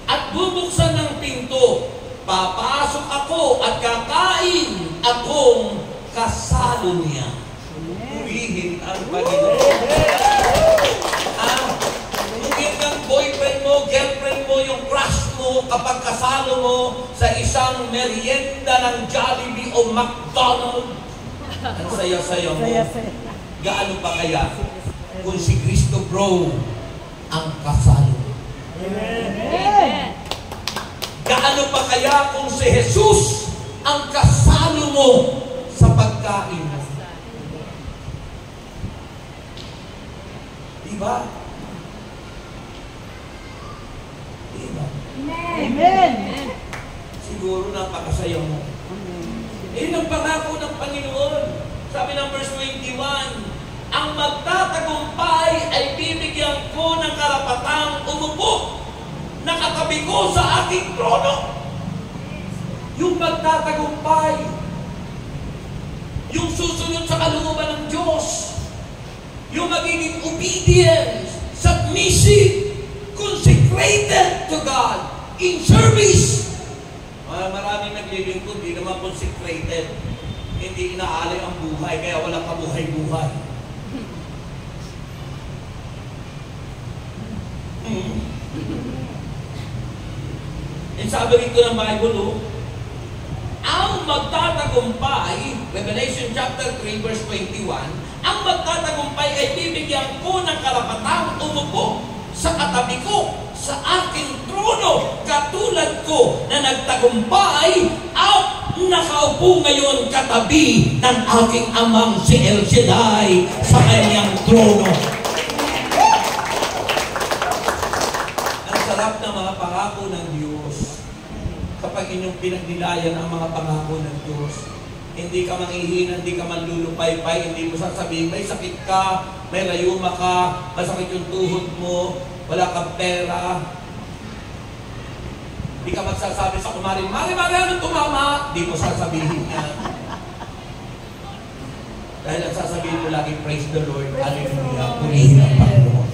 at bubuksan ng pinto, papasok ako at kakain akong kasalo niya. Purihin ang Panginoon. Yung boyfriend mo, girlfriend mo, yung crush mo, kapag kasalo mo sa isang merienda ng Jollibee o McDonald's, ang saya-saya mo. Gaano pa kaya kung si Kristo bro ang kasalo? Amen. Gaano pa kaya kung si Jesus ang kasalo mo sa pagkain mo? Diba? Diba? Amen. Siguro napakasaya mo. Eh, ang pangako ng Panginoon. Sabi ng verse 21, ang magtatagumpay ay bibigyan ko ng karapatang umupo. Nakatabi ko sa aking trono. Yung magtatagumpay, yung susunod sa kalooban ng Diyos, yung magiging obedient, submissive, consecrated to God, in service. Maraming naglilingkod, di naman consecrated. Hindi inaalay ang buhay, kaya walang kabuhay-buhay. And sabi rito ng Bible, ang magtatagumpay, Revelation chapter 3 verse 21, ang magtatagumpay ay bibigyan ko ng karapatang umupo sa katabi ko, sa aking trono, katulad ko na nagtagumpay at nakaupo ngayon katabi ng aking amang si El Shaddai sa kanyang trono. Ang sarap ng mga pangako ng Diyos. Kapag inyong pinagnilayan ang mga pangako ng Diyos, hindi ka manghihina, hindi ka manlulupay-pay, hindi mo sasabihin, may sakit ka, may rayuma ka, masakit yung tuhod mo, wala kang pera. Hindi ka magsasabi sa kumari, Mari, ano tumama? Hindi mo sasabihin yan. Dahil ang sasabihin mo lagi, praise the Lord, hallelujah, purihin ang Panginoon.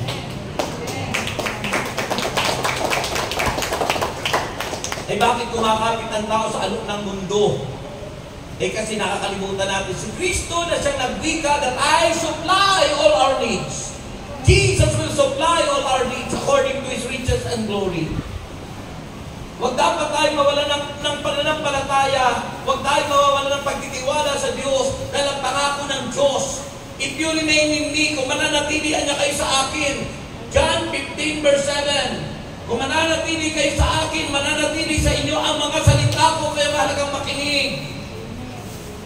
Eh bakit kumakapit ang tao sa alok ng mundo? Eh kasi nakakalimutan natin si Kristo na siyang nagwika that I supply all our needs. Jesus will supply all our needs according to His riches and glory. Huwag dapat tayo mawala ng pananampalataya. Huwag tayo mawala ng pagtitiwala sa Diyos dahil ang pangako ng Diyos. If you remain in me, kung mananatilihan niya kayo sa akin. John 15 verse 7. Kung mananatili kayo sa akin, mananatili sa inyo ang mga salita ko, kaya mahalagang makinig.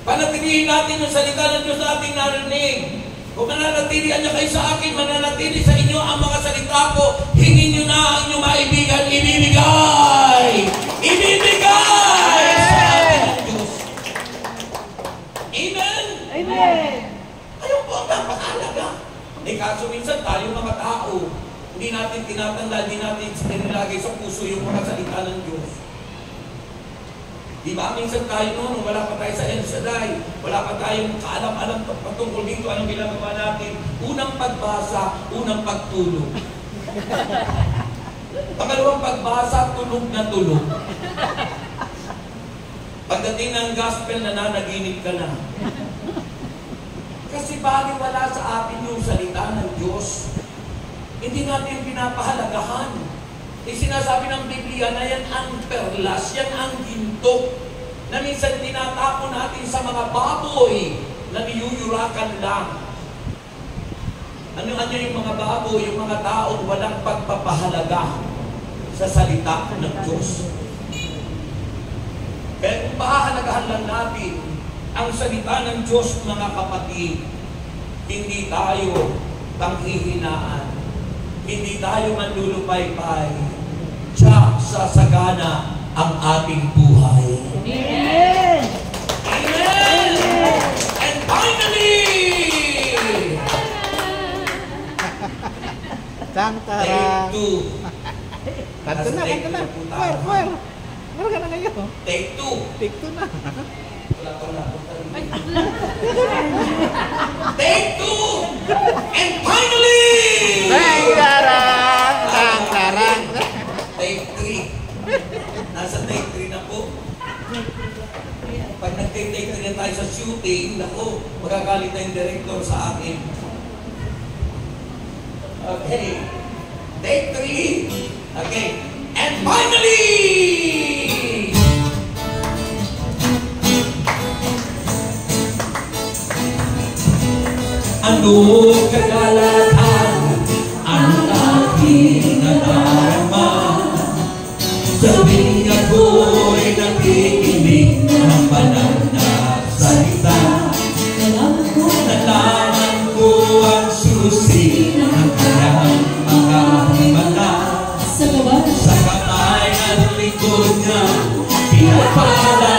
Panatilihin natin yung salita ng Diyos na ating narinig. Kung mananatilihan niya kayo sa akin, mananatili sa inyo ang mga salita ko, hingin niyo na ang inyong maibigan, ibibigay! Ibibigay! Sa atin ng Diyos. Amen? Amen. Ayun po ang napakalaga. Eh kaso minsan tayo mga tao, hindi natin tinatanda, hindi natin nilagay sa puso yung mga salita ng Diyos. Diba? Minsan tayo noon, wala pa tayo sa El Shaddai, wala pa tayong kaalam-alam patungkol dito, anong ginagawa natin? Unang pagbasa, unang pagtulog. Pangalawang pagbasa, tulog na tulog. Pagdating ng gospel, nananaginip ka na. Kasi baliwala sa atin yung salita ng Diyos. Hindi natin pinapahalagahan. Sinasabi ng Biblia na yan ang perlas, yan ang ginto na minsan tinatapon natin sa mga baboy na niyuyurakan lang. Ano yung mga baboy, yung mga taong walang pagpapahalaga sa salita ng Diyos. Kaya kung pahahalagahan lang natin ang salita ng Diyos, mga kapatid, hindi tayo panghihinaan, hindi tayo manlulupay-pay, siya sasagana ang ating buhay. Amen. Amen! And finally, Tantara. take two. Kanto na. Where? Meron ka na ngayon. Take two. Take two na. Take two! And finally, Tantara. take three. Nasa take three na po. Pag nag-take three na tayo sa shooting, naku, magagalit na yung director sa akin. Okay. Take three. Okay. And finally, ano kagalakan ang aking nadarama? Sabing ako'y nakikinig ng banal na salita. Nalaman ko ang susi ng kanyang mga himala. Sa kamay at likod niya, pinapala.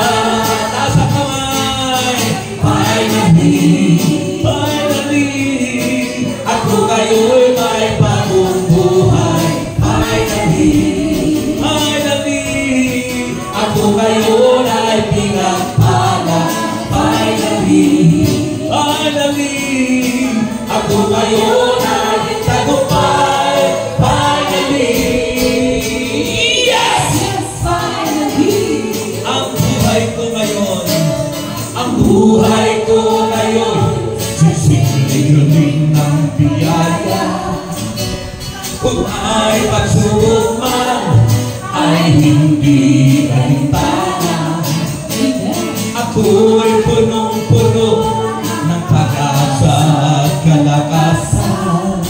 Nasa kamay, finally, ako kayo'y may bagong buhay. Finally, ako ngayon ay pinagpala. Finally, ako ngayon ay tagumpay. Finally, yes! Ang buhay ko ngayon, sisigaling ng biyaya. Kung ay pagsubok man, ay hindi alintana. Ako'y punong-puno ng pag-asa at kalakasan,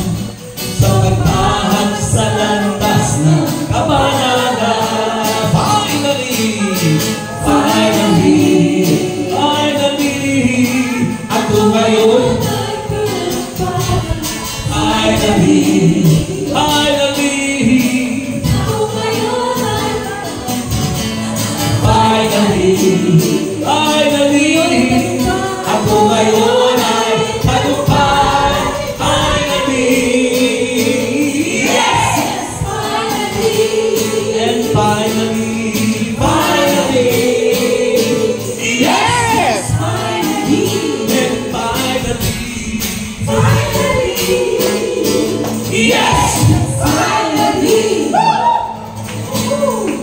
sa pagtahan sa landas ng kabanata. Finally, ako ngayon, finally, ako ngayon ay tagumpay. Finally, yes! And finally, yes! And finally, yes!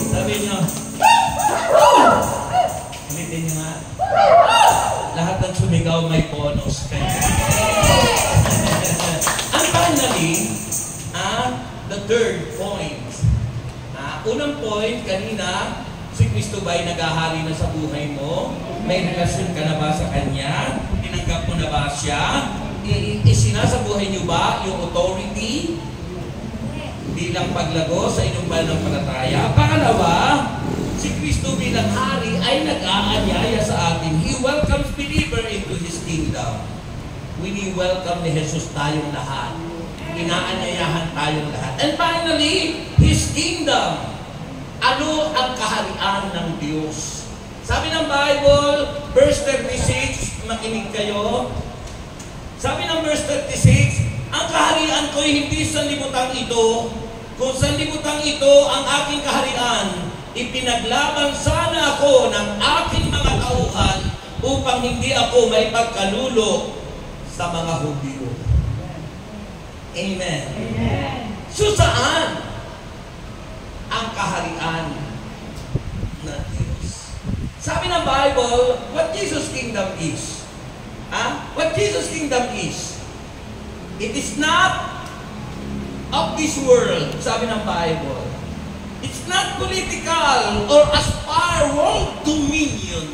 Sabi niyo, ulitin niyo nga, lahat ng sumigaw may bonus. And finally, the third point. Unang point, kanina, si Kristo ba'y naghahari na sa buhay mo? May relasyon ka na ba sa Kanya? Tinanggap mo na ba siya? Isinasa buhay niyo ba yung authority bilang paglago sa inyong pananampalataya? Pangalawa, si Kristo bilang hari ay nag-aanyaya sa atin. He welcomes believer into His kingdom. Wini-welcome ni Jesus tayong lahat. Inaanyayahan tayong lahat. And finally, His kingdom. Ano ang kaharian ng Diyos? Sabi ng Bible, verse 36, makinig kayo. Sabi ng verse 36, ang kaharian ko'y hindi sa libutang ito. Kung sa libutang ito ang aking kaharian, ipinaglaban sana ako ng aking mga tauhan upang hindi ako may pagkalulo sa mga Hudyo. Amen. So saan ang kaharian ng Diyos? Sabi ng Bible, what Jesus' kingdom is. What Jesus' kingdom is. It is not of this world, sabi ng Bible. political or aspire world dominion,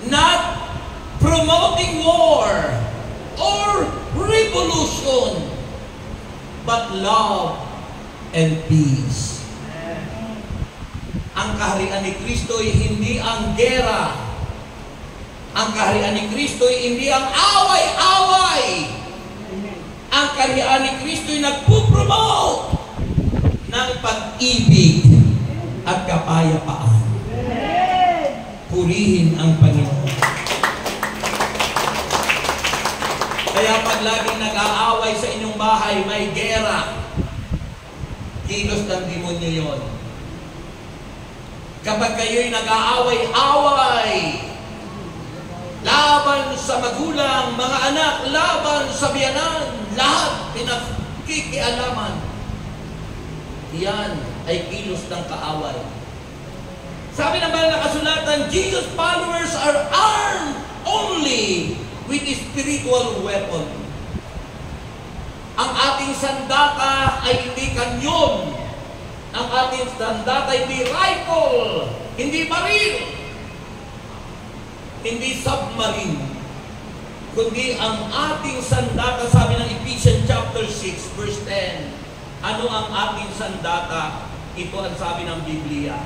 not promoting war or revolution, but love and peace. Ang kaharian ni Kristo ay hindi ang gera. Ang kaharian ni Kristo ay hindi ang away-away. Ang kaharian ni Kristo ay nagpupromote ng pag-ibig at kapayapaan. Purihin ang Panginoon. Kaya pag laging nag-aaway sa inyong bahay, may gera. Kilos ng demonyo yon. Kapag kayo'y nag-aaway-away, laban sa magulang, mga anak, laban sa biyanan, lahat pinagkikialaman. Yan ay kilos ng kaaway. Sabi ng banal na kasulatan, Jesus followers are armed only with spiritual weapon. Ang ating sandata ay hindi kanyon. Ang ating sandata ay hindi rifle, hindi baril, hindi submarine, kundi ang ating sandata, sabi ng Ephesians chapter 6 verse 10. Ano ang ating sandata? Ito ang sabi ng Biblia.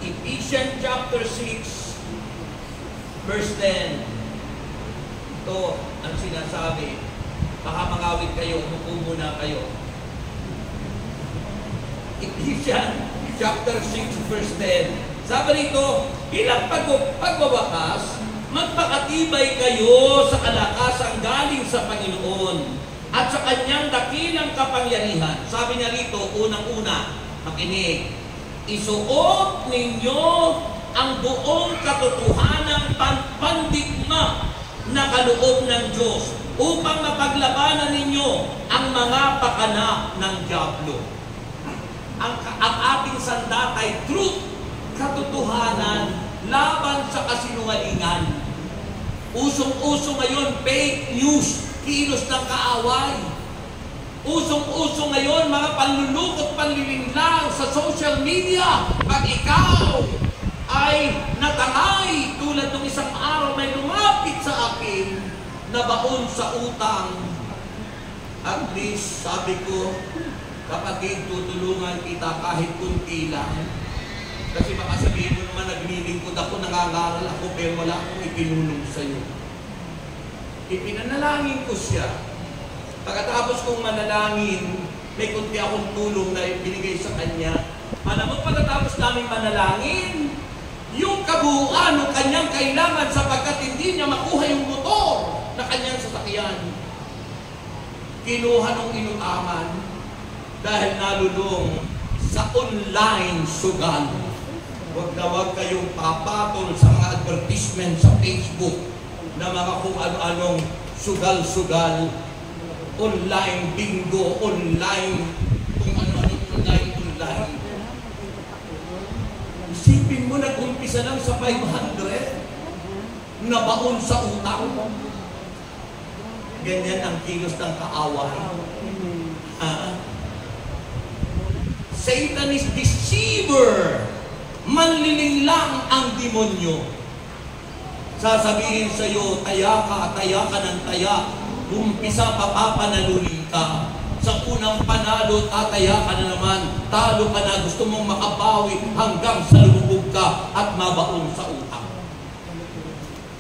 Ephesians chapter 6 verse 10. Ito ang sinasabi. Baka mangawit kayo, umupo muna kayo. Ephesians chapter 6 verse 10. Sabi rito, bilang pagwawakas, magpakatibay kayo sa kalakasang galing sa Panginoon at sa kanyang dakilang kapangyarihan. Sabi niya rito, unang-una, makinig, isuot ninyo ang buong katotohanan pandigma na kaloob ng Diyos upang mapaglabanan ninyo ang mga pakana ng dyablo. Ang ating sandata ay truth, katotohanan, laban sa kasinungalingan. Usong-uso ngayon, fake news, kilos ng kaaway. Usong-uso ngayon, mga panlulukot, panlilinlang sa social media. Pag ikaw ay natangay, tulad ng isang araw may lumapit sa akin na baon sa utang. At least, sabi ko, kapatid, tutulungan kita kahit kunti lang. Kasi baka sabihin mo naman, naglilingkod ako, nangangaral ako, pero wala akong itinulong sa'yo. Ipinanalangin ko siya. Pagkatapos kong manalangin, may kunti akong tulong na ibinigay sa kanya. Alam mo, pagkatapos namin manalangin, yung kabuuan ng kanyang kailangan sapagkat hindi niya makuha yung motor na kanyang sasakyan. Kinuha ng inutangan dahil nalulong sa online sugal. Huwag na huwag kayong papatol sa mga advertisement sa Facebook na mga kung ano-anong sugal-sugal, online bingo, online, kung ano-anong online. Isipin mo, nag-umpisa lang sa 500, nabaon sa utang. Ganyan ang kilos ng kaaway. Satan is deceiver. Manliling lang ang demonyo. Sasabihin sa iyo, taya ka ng taya. Umpisa, papapanalunin ka. Sa unang panalo, tataya ka na naman. Talo ka na, gusto mong makabawi hanggang sa lumubog ka at mabaon sa utang.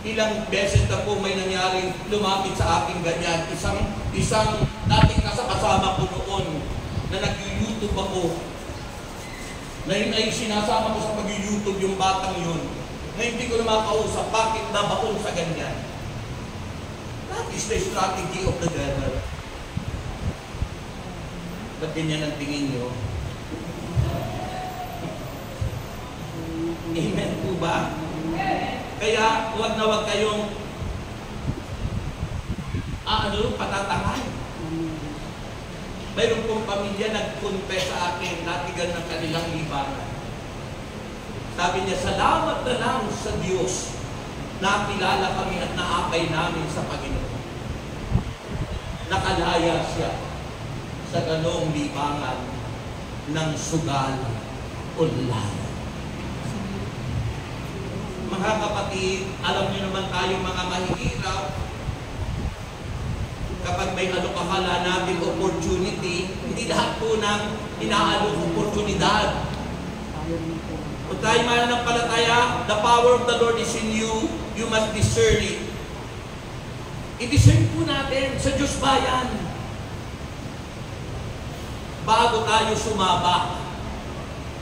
Ilang beses na po may nangyaring lumapit sa akin ganyan. Isang dating kasama ko noon na nag-YouTube ako. Na yun ay sinasama ko sa pag-YouTube yung batang yun. Na hindi ko na makausap, bakit nabaon sa ganyan? That is the strategy of the devil. Ba't ganyan ang tingin nyo? Amen po ba? Kaya huwag na huwag kayong patatangay. Mayroon pong pamilya nag-confess sa akin, natigan ng kanilang libangan. Sabi niya, salamat na lang sa Diyos. Nakilala kami at naapay namin sa Panginoon. Nakalaya siya sa ganong libangan ng sugal online. Mga kapatid, alam niyo naman tayo mga mahihirap, kapag may alokakala natin opportunity, hindi lahat po ng inaalok oportunidad. Kung tayo mananampalataya, the power of the Lord is in you, you must discern it. I-discern po natin sa Diyos bayan bago tayo sumabak.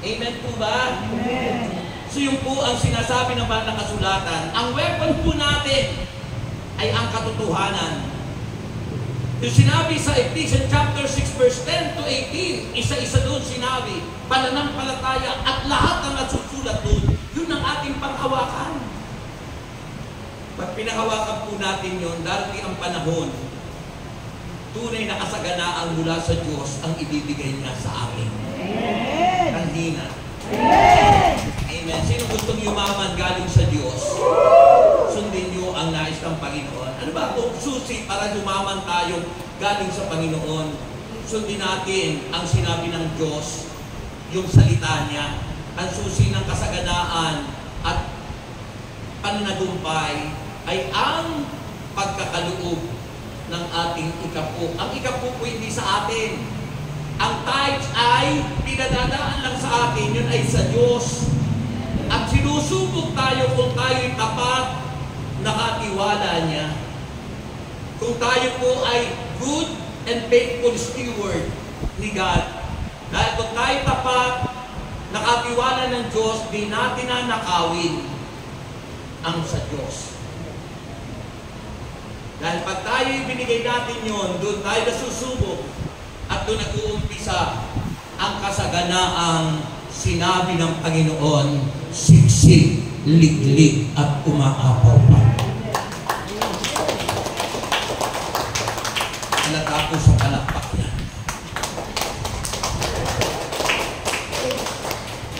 Amen po ba? Amen. So yung po ang sinasabi ng banal na kasulatan, ang weapon po natin ay ang katotohanan. Yung sinabi sa Ephesians chapter 6 verse 10 to 18, isa-isa doon sinabi, pananampalataya at lahat ng nasusulat doon, yun ang ating panghawakan. Pag pinahawakan po natin yun, darating ang panahon, tunay na kasaganaan mula sa Diyos ang ibibigay niya sa amin. Amen. Ang hina. Amen. Amen. Sino gustong yumaman galing sa Diyos? Sundin niyo ang nais ng Panginoon. Ano ba kung susi para yumaman tayo galing sa Panginoon? Sundin natin ang sinabi ng Diyos, yung salita niya, ang susi ng kasaganaan at pananagumpay ay ang pagkakaloob ng ating ikapo. Ang ikapo po hindi sa atin. Ang tithes ay pinadadaan lang sa atin, yun ay sa Diyos. At sinusubok tayo kung tayo'y tapat, nakatiwala niya. Kung tayo po ay good and faithful steward ni God. Dahil kung tayo tapat, nakatiwala ng Diyos, di natin na nakawin ang sa Diyos. Dahil pag tayo ibinigay natin yun, doon tayo nasusubok at doon nag-uumpisa ang kasaganaang sinabi ng Panginoon, siksik, liglig at umaapaw pa. Natapos sa palakpak niya.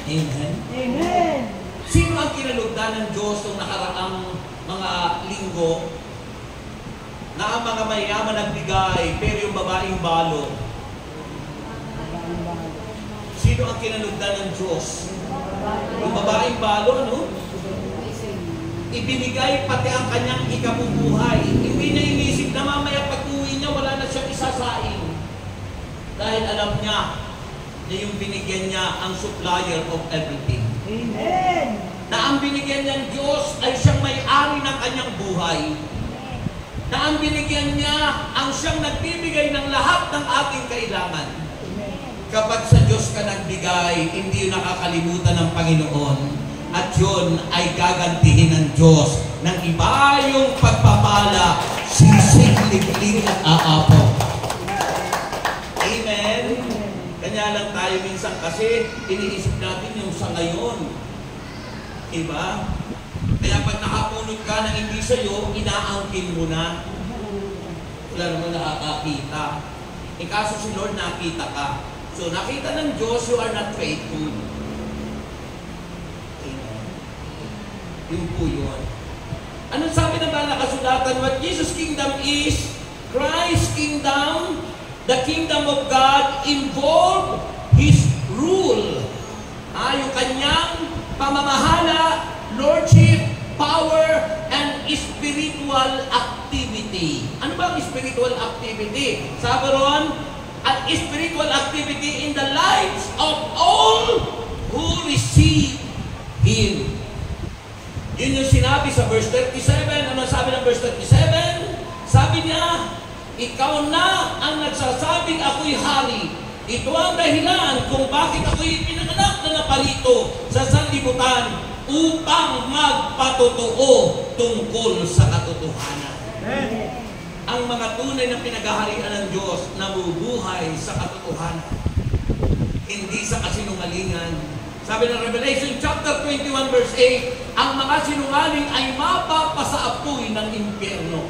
Amen? Amen. Sino ang kinalugdan ng Diyos noong nakaraang mga linggo na ang mga mayaman nagbigay pero yung babaeng balo? Sino ang kinalugdan ng Diyos? Yung babaeng balo, no? Ibinigay pati ang kanyang ikabubuhay. Hindi niya inisip na mamaya pag-uwi niya, wala na siyang isasaing. Dahil alam niya na yung binigyan niya ang supplier of everything. Amen. Na ang binigyan niyang Diyos ay siyang may-ari ng kanyang buhay. Na ang binigyan niya ang siyang nagbibigay ng lahat ng ating kailangan. Kapag sa Diyos ka nagbigay, hindi yun nakakalimutan ng Panginoon. At yun ay gagantihin ng Diyos ng iba yung pagpapala, sisig, liglig at aapaw. Amen? Kanya lang tayo minsan kasi iniisip natin yung sa ngayon. Diba? Kaya pag nakapulot ka na hindi sa'yo, inaangkin mo na. Wala naman nakakakita. E kaso si Lord nakita ka. So nakita ng Diyos, you are not faithful. Yun po yun. Anong sabi ng banal na kasulatan? What Jesus' kingdom is, Christ's kingdom, the kingdom of God involve His rule. Yung kanyang pamamahala, lordship, power, and spiritual activity. Ano ba ang spiritual activity? Sabi ron, an spiritual activity in the lives of all who receive Him. Yun yung sinabi sa verse 37. Ano sabi ng verse 37? Sabi niya, ikaw na ang nagsasabing ako'y hari. Ito ang dahilan kung bakit ako'y pinanganak na naparito sa sanlibutan upang magpatotoo tungkol sa katotohanan. Ang mga tunay na pinaghaharian ng Diyos nabubuhay sa katotohanan, hindi sa kasinungalingan. Sabi ng Revelation chapter 21 verse 8, ang mga sinungaling ay mapapasaapoy ng impyerno.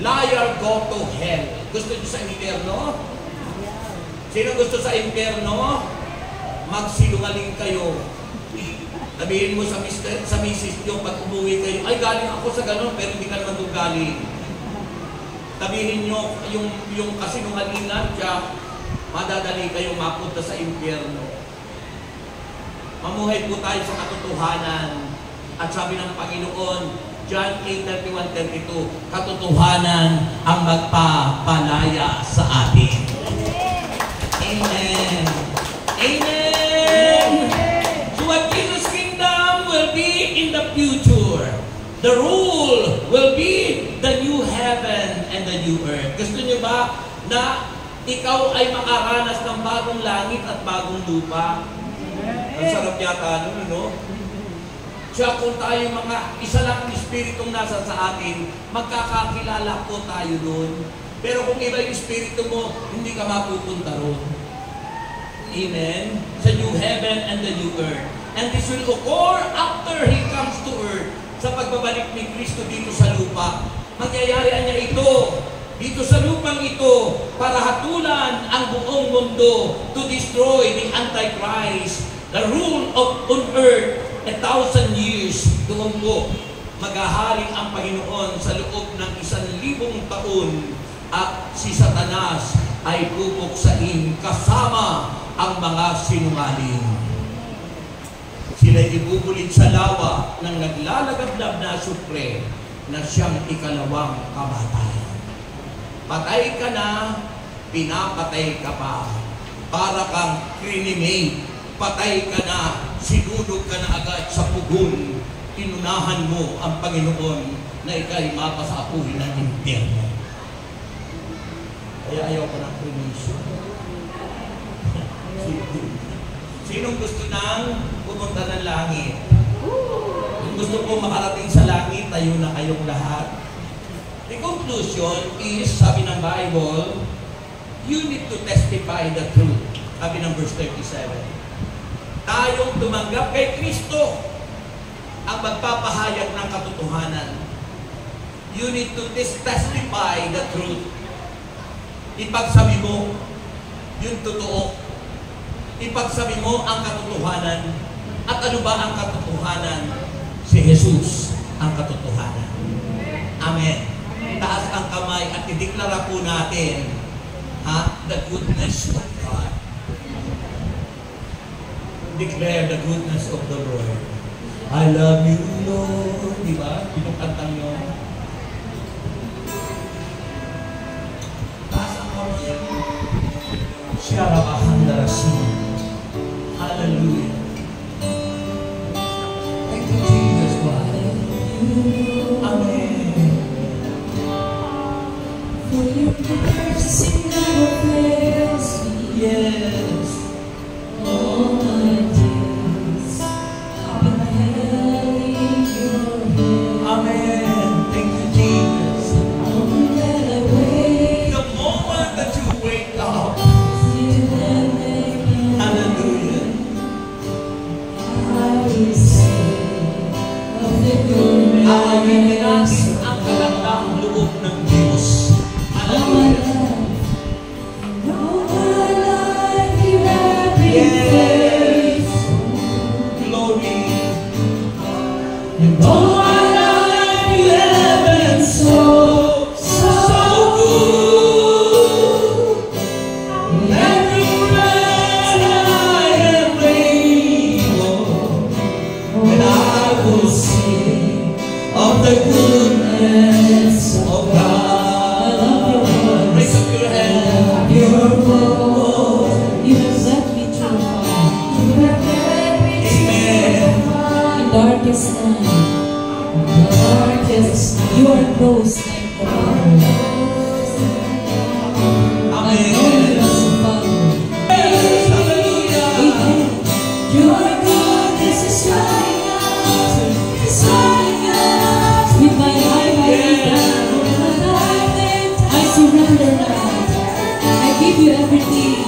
Liar, go to hell. Gusto niyo sa impyerno? Sino gusto sa impyerno? Magsinungaling kayo. Sabihin mo sa misis nyo pag umuwi kayo, ay galing ako sa ganun, pero hindi ka naman doon galing. Sabihin nyo yung kasinungalingan siya, madadali kayo mapunta sa impyerno. Mamuhay po tayo sa katotohanan. At sabi ng Panginoon, John 8:31-32, katotohanan ang magpapalaya sa atin. Amen. Amen. So what Jesus' kingdom will be in the future. The rule will be the new heaven and the new earth. Gusto niyo ba na ikaw ay makaranas ng bagong langit at bagong lupa? Ang sarap yata nun, no? Siya kung tayo mga isa lang espiritong nasa sa atin, magkakakilala po tayo doon. Pero kung iba yung espiritu mo, hindi ka mapupunta roon. Amen? Sa new heaven and the new earth. And this will occur after He comes to earth. Sa pagbabalik ni Kristo dito sa lupa. Magyayarian niya ito, dito sa lupang ito, para hatulan ang buong mundo to destroy the Antichrist. The rule on earth, 1,000 years, doon po maghaharing ang Panginoon sa loob ng 1,000 taon at si Satanas ay pupuksain kasama ang mga sinungaling. Sila ibubulit sa lawa ng naglalagablab na supre na siyang ikalawang kamatayan. Patay ka na, pinapatay ka pa. Para kang crinimate. Patay ka na, sinulog ka na agad sa pugon. Inunahan mo ang Panginoon na ikay mapasapuhin ng impyerno. Kaya ayaw ko ng cremation. Sinong gusto nang pumunta ng langit? Kung gusto ko makarating sa langit, tayo na kayong lahat. The conclusion is, sabi ng Bible, you need to testify the truth. Sabi ng verse 37. Tayong tumanggap kay Kristo ang magpapahayag ng katotohanan. You need to testify the truth. Ipagsabi mo yung totoo. Ipagsabi mo ang katotohanan. At ano ba ang katotohanan? Si Jesus ang katotohanan. Amen. Taas ang kamay at ideklara po natin the goodness of God. Declare the goodness of the Lord. I love you, Lord. Diba? Itong kantang yun. Taas ang kamay. Siyarabahandarasi. Hallelujah. Thank you, Jesus. Amen. For your mercy never fails me. Yes. All my days I've been held in your hand. Amen. Thank you, Jesus. The moment that I wake, The moment that you wake up, till I make it, hallelujah. I will sing of the goodness Aawit natin ang kagandang loob ng Diyos. of my Hallelujah. life. All my life you have been Yes. faithful. Glory. And all my life you have been so good. Every breath I am able, and I will sing of the goodness of God. I love your voice. Raise up your hand. Your voice. You have set me through fire. You have led me Amen. in darkest night. In darkest night. You are close like the Father. I know you as a Father. Yes. Hallelujah. Amen. Your goodness is running out. It's running out. With my life I lay down. With my life laid down. I surrender now. I give you everything.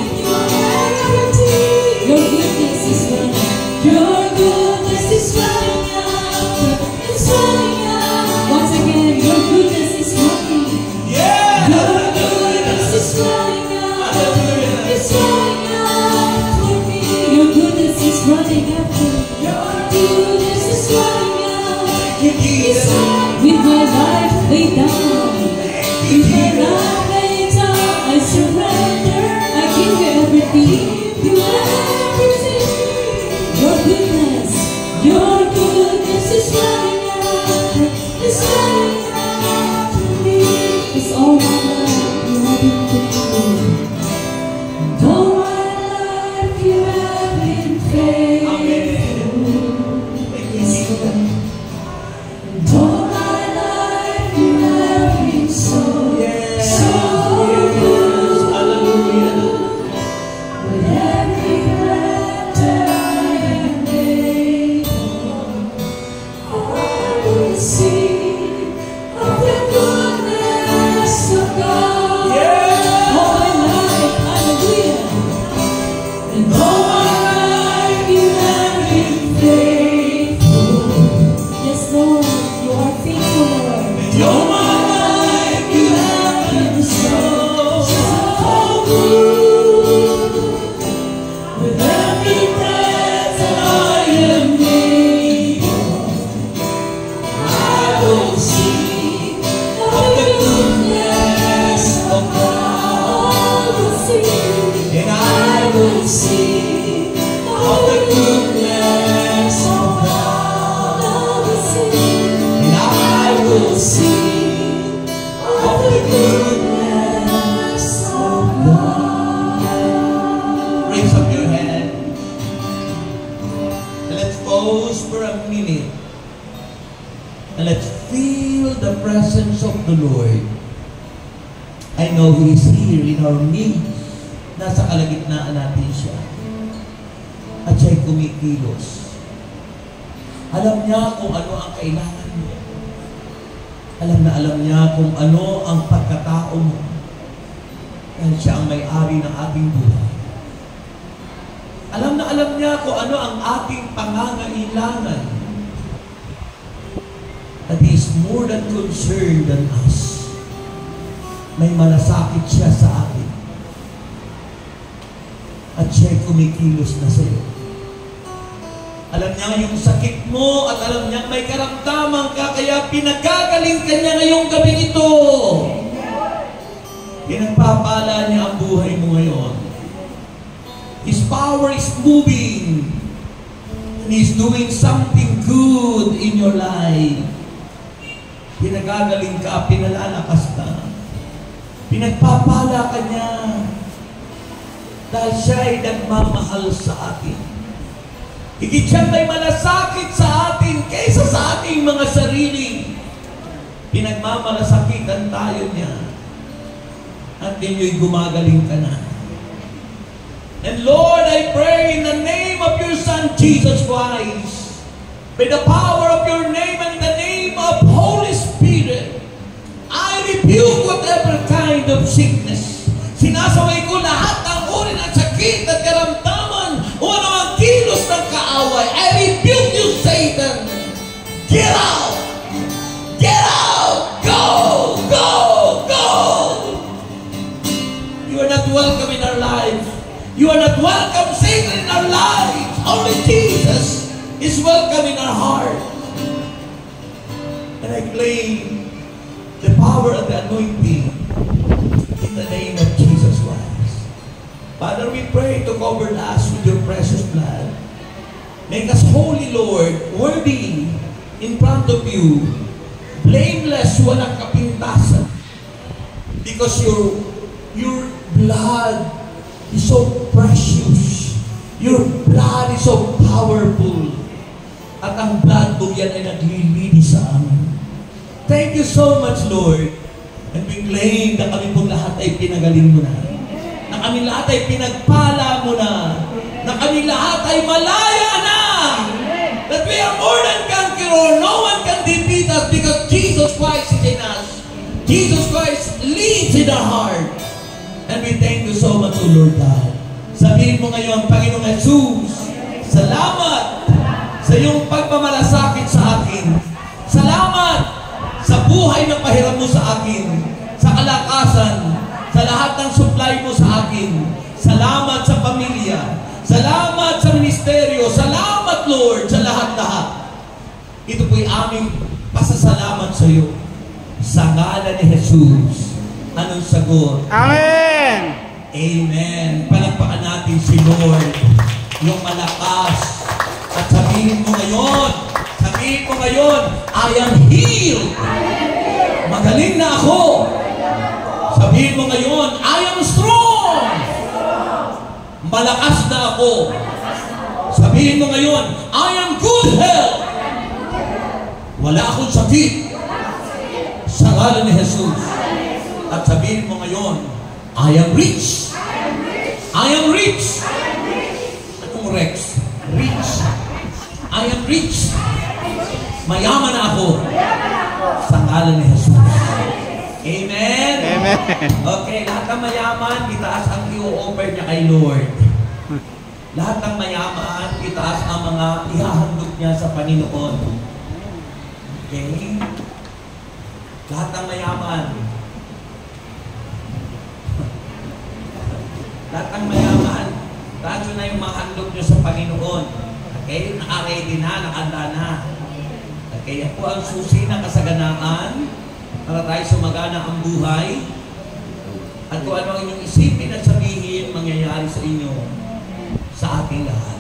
Your goodness is running. Your goodness is running out. It's running out. Once again, your goodness is running. Let's pause for a minute. And let's feel the presence of the Lord. I know He is here in our midst. Nasa kalagitnaan natin siya. At siya'y kumikilos. Alam niya kung ano ang kailangan mo. Alam niya kung ano ang pagkatao mo. Dahil siya ang may-ari ng ating buhay. Alam niya kung ano ang ating pangangailangan. That He is more than concerned than us. May malasakit siya sa atin. At siya'y kumikilos na sa iyo. Alam niya yung sakit mo at alam niya may karamdaman ka kaya pinagagaling ka niya ngayong gabi ito. Pinagpapala niya ang buhay mo ngayon. His power is moving. And He's doing something good in your life. Pinagagaling ka, pinalalakas ka. Pinagpapala ka niya. Dahil siya ay nagmamahal sa atin. Higit siyang may malasakit sa atin kaysa sa ating mga sarili. Pinagmamalasakitan tayo niya. At ninyo'y gumagaling ka na. And Lord, I pray in the name of your Son, Jesus Christ, by the power of your name and the name of Holy Spirit, I rebuke whatever kind of sickness. Sinasaway ko lahat ng uri ng sakit at karamdaman o ano ang kilos ng kaaway. I rebuke you, Satan. Get out! Get out! Go! Go! Go! You are not welcome in our life. You are not welcome, Satan, in our lives. Only Jesus is welcome in our heart. And I claim the power of the anointing in the name of Jesus Christ. Father, we pray to cover us with your precious blood. Make us holy, Lord, worthy in front of you, blameless, walang kapintasan. Because your blood is so precious. Your blood is so powerful. At ang blood mo yan ay naglilinis sa amin. Thank you so much, Lord. And we claim na kami pong lahat ay pinagaling mo na. Na kami lahat ay pinagpala mo na. Na kami lahat ay malaya na. That we are more than conqueror. No one can defeat us because Jesus Christ is in us. Jesus Christ lives in our heart. And we thank you so much, O Lord God. Sabihin mo ngayon, Panginoong Jesus, salamat sa iyong pagmamalasakit sa akin. Salamat sa buhay na pahiram mo sa akin, sa kalakasan, sa lahat ng supply mo sa akin. Salamat sa pamilya. Salamat sa ministeryo. Salamat, Lord, sa lahat-lahat. Ito po'y aming pasasalamat sa iyo. Sa ngalan ni Jesus. Anong sagot? Amen! Amen. Palakpakan natin si Lord, yung malakas. At sabihin mo ngayon, I am healed. Magaling na ako. Sabihin mo ngayon, I am strong. Malakas na ako. Sabihin mo ngayon, I am good health. Wala akong sakit. Sa ngalan ni Jesus. At sabihin mo ngayon, I am rich. I am rich. Anong Rex? Rich. I am rich. Mayaman na ako. Sa ngalan ni Jesus. Amen? Amen. Okay, lahat ng mayaman, itaas ang i-offer niya kay Lord. Lahat ng mayaman, itaas ang mga ihahandog niya sa Panginoon. Okay? Lahat ng mayaman. Lahat ng mayaman, tayo na yung mga handog nyo sa Panginoon. Okay? Naka-ready na, nakanda na. Okay? Yan po ang susi ng kasaganaan para tayo sumagana ang buhay. At kung ano ang inyong isipin at sabihin, mangyayari sa inyo, sa ating lahat.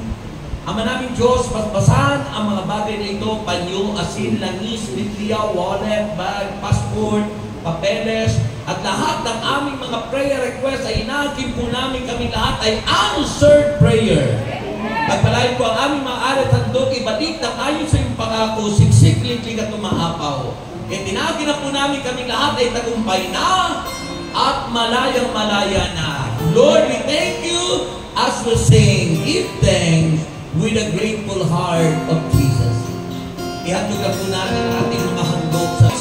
Ama namin Diyos, basbasan ang mga bagay na ito, panyo, asin, langis, Biblia, wallet, bag, passport, papeles, at lahat ng aming mga prayer requests ay inaagin po namin kami lahat ay answered prayer. Pagpalain ko ang aming mga arat handog, ibalik na ayon sa iyong pangako, siksikling ka tumaapaw. Kaya tinawagin na po namin kami lahat ay tagumpay na at malayang-malaya na. Lord, we thank you as we sing, give thanks with a grateful heart of Jesus. Ihatog na po natin ang ating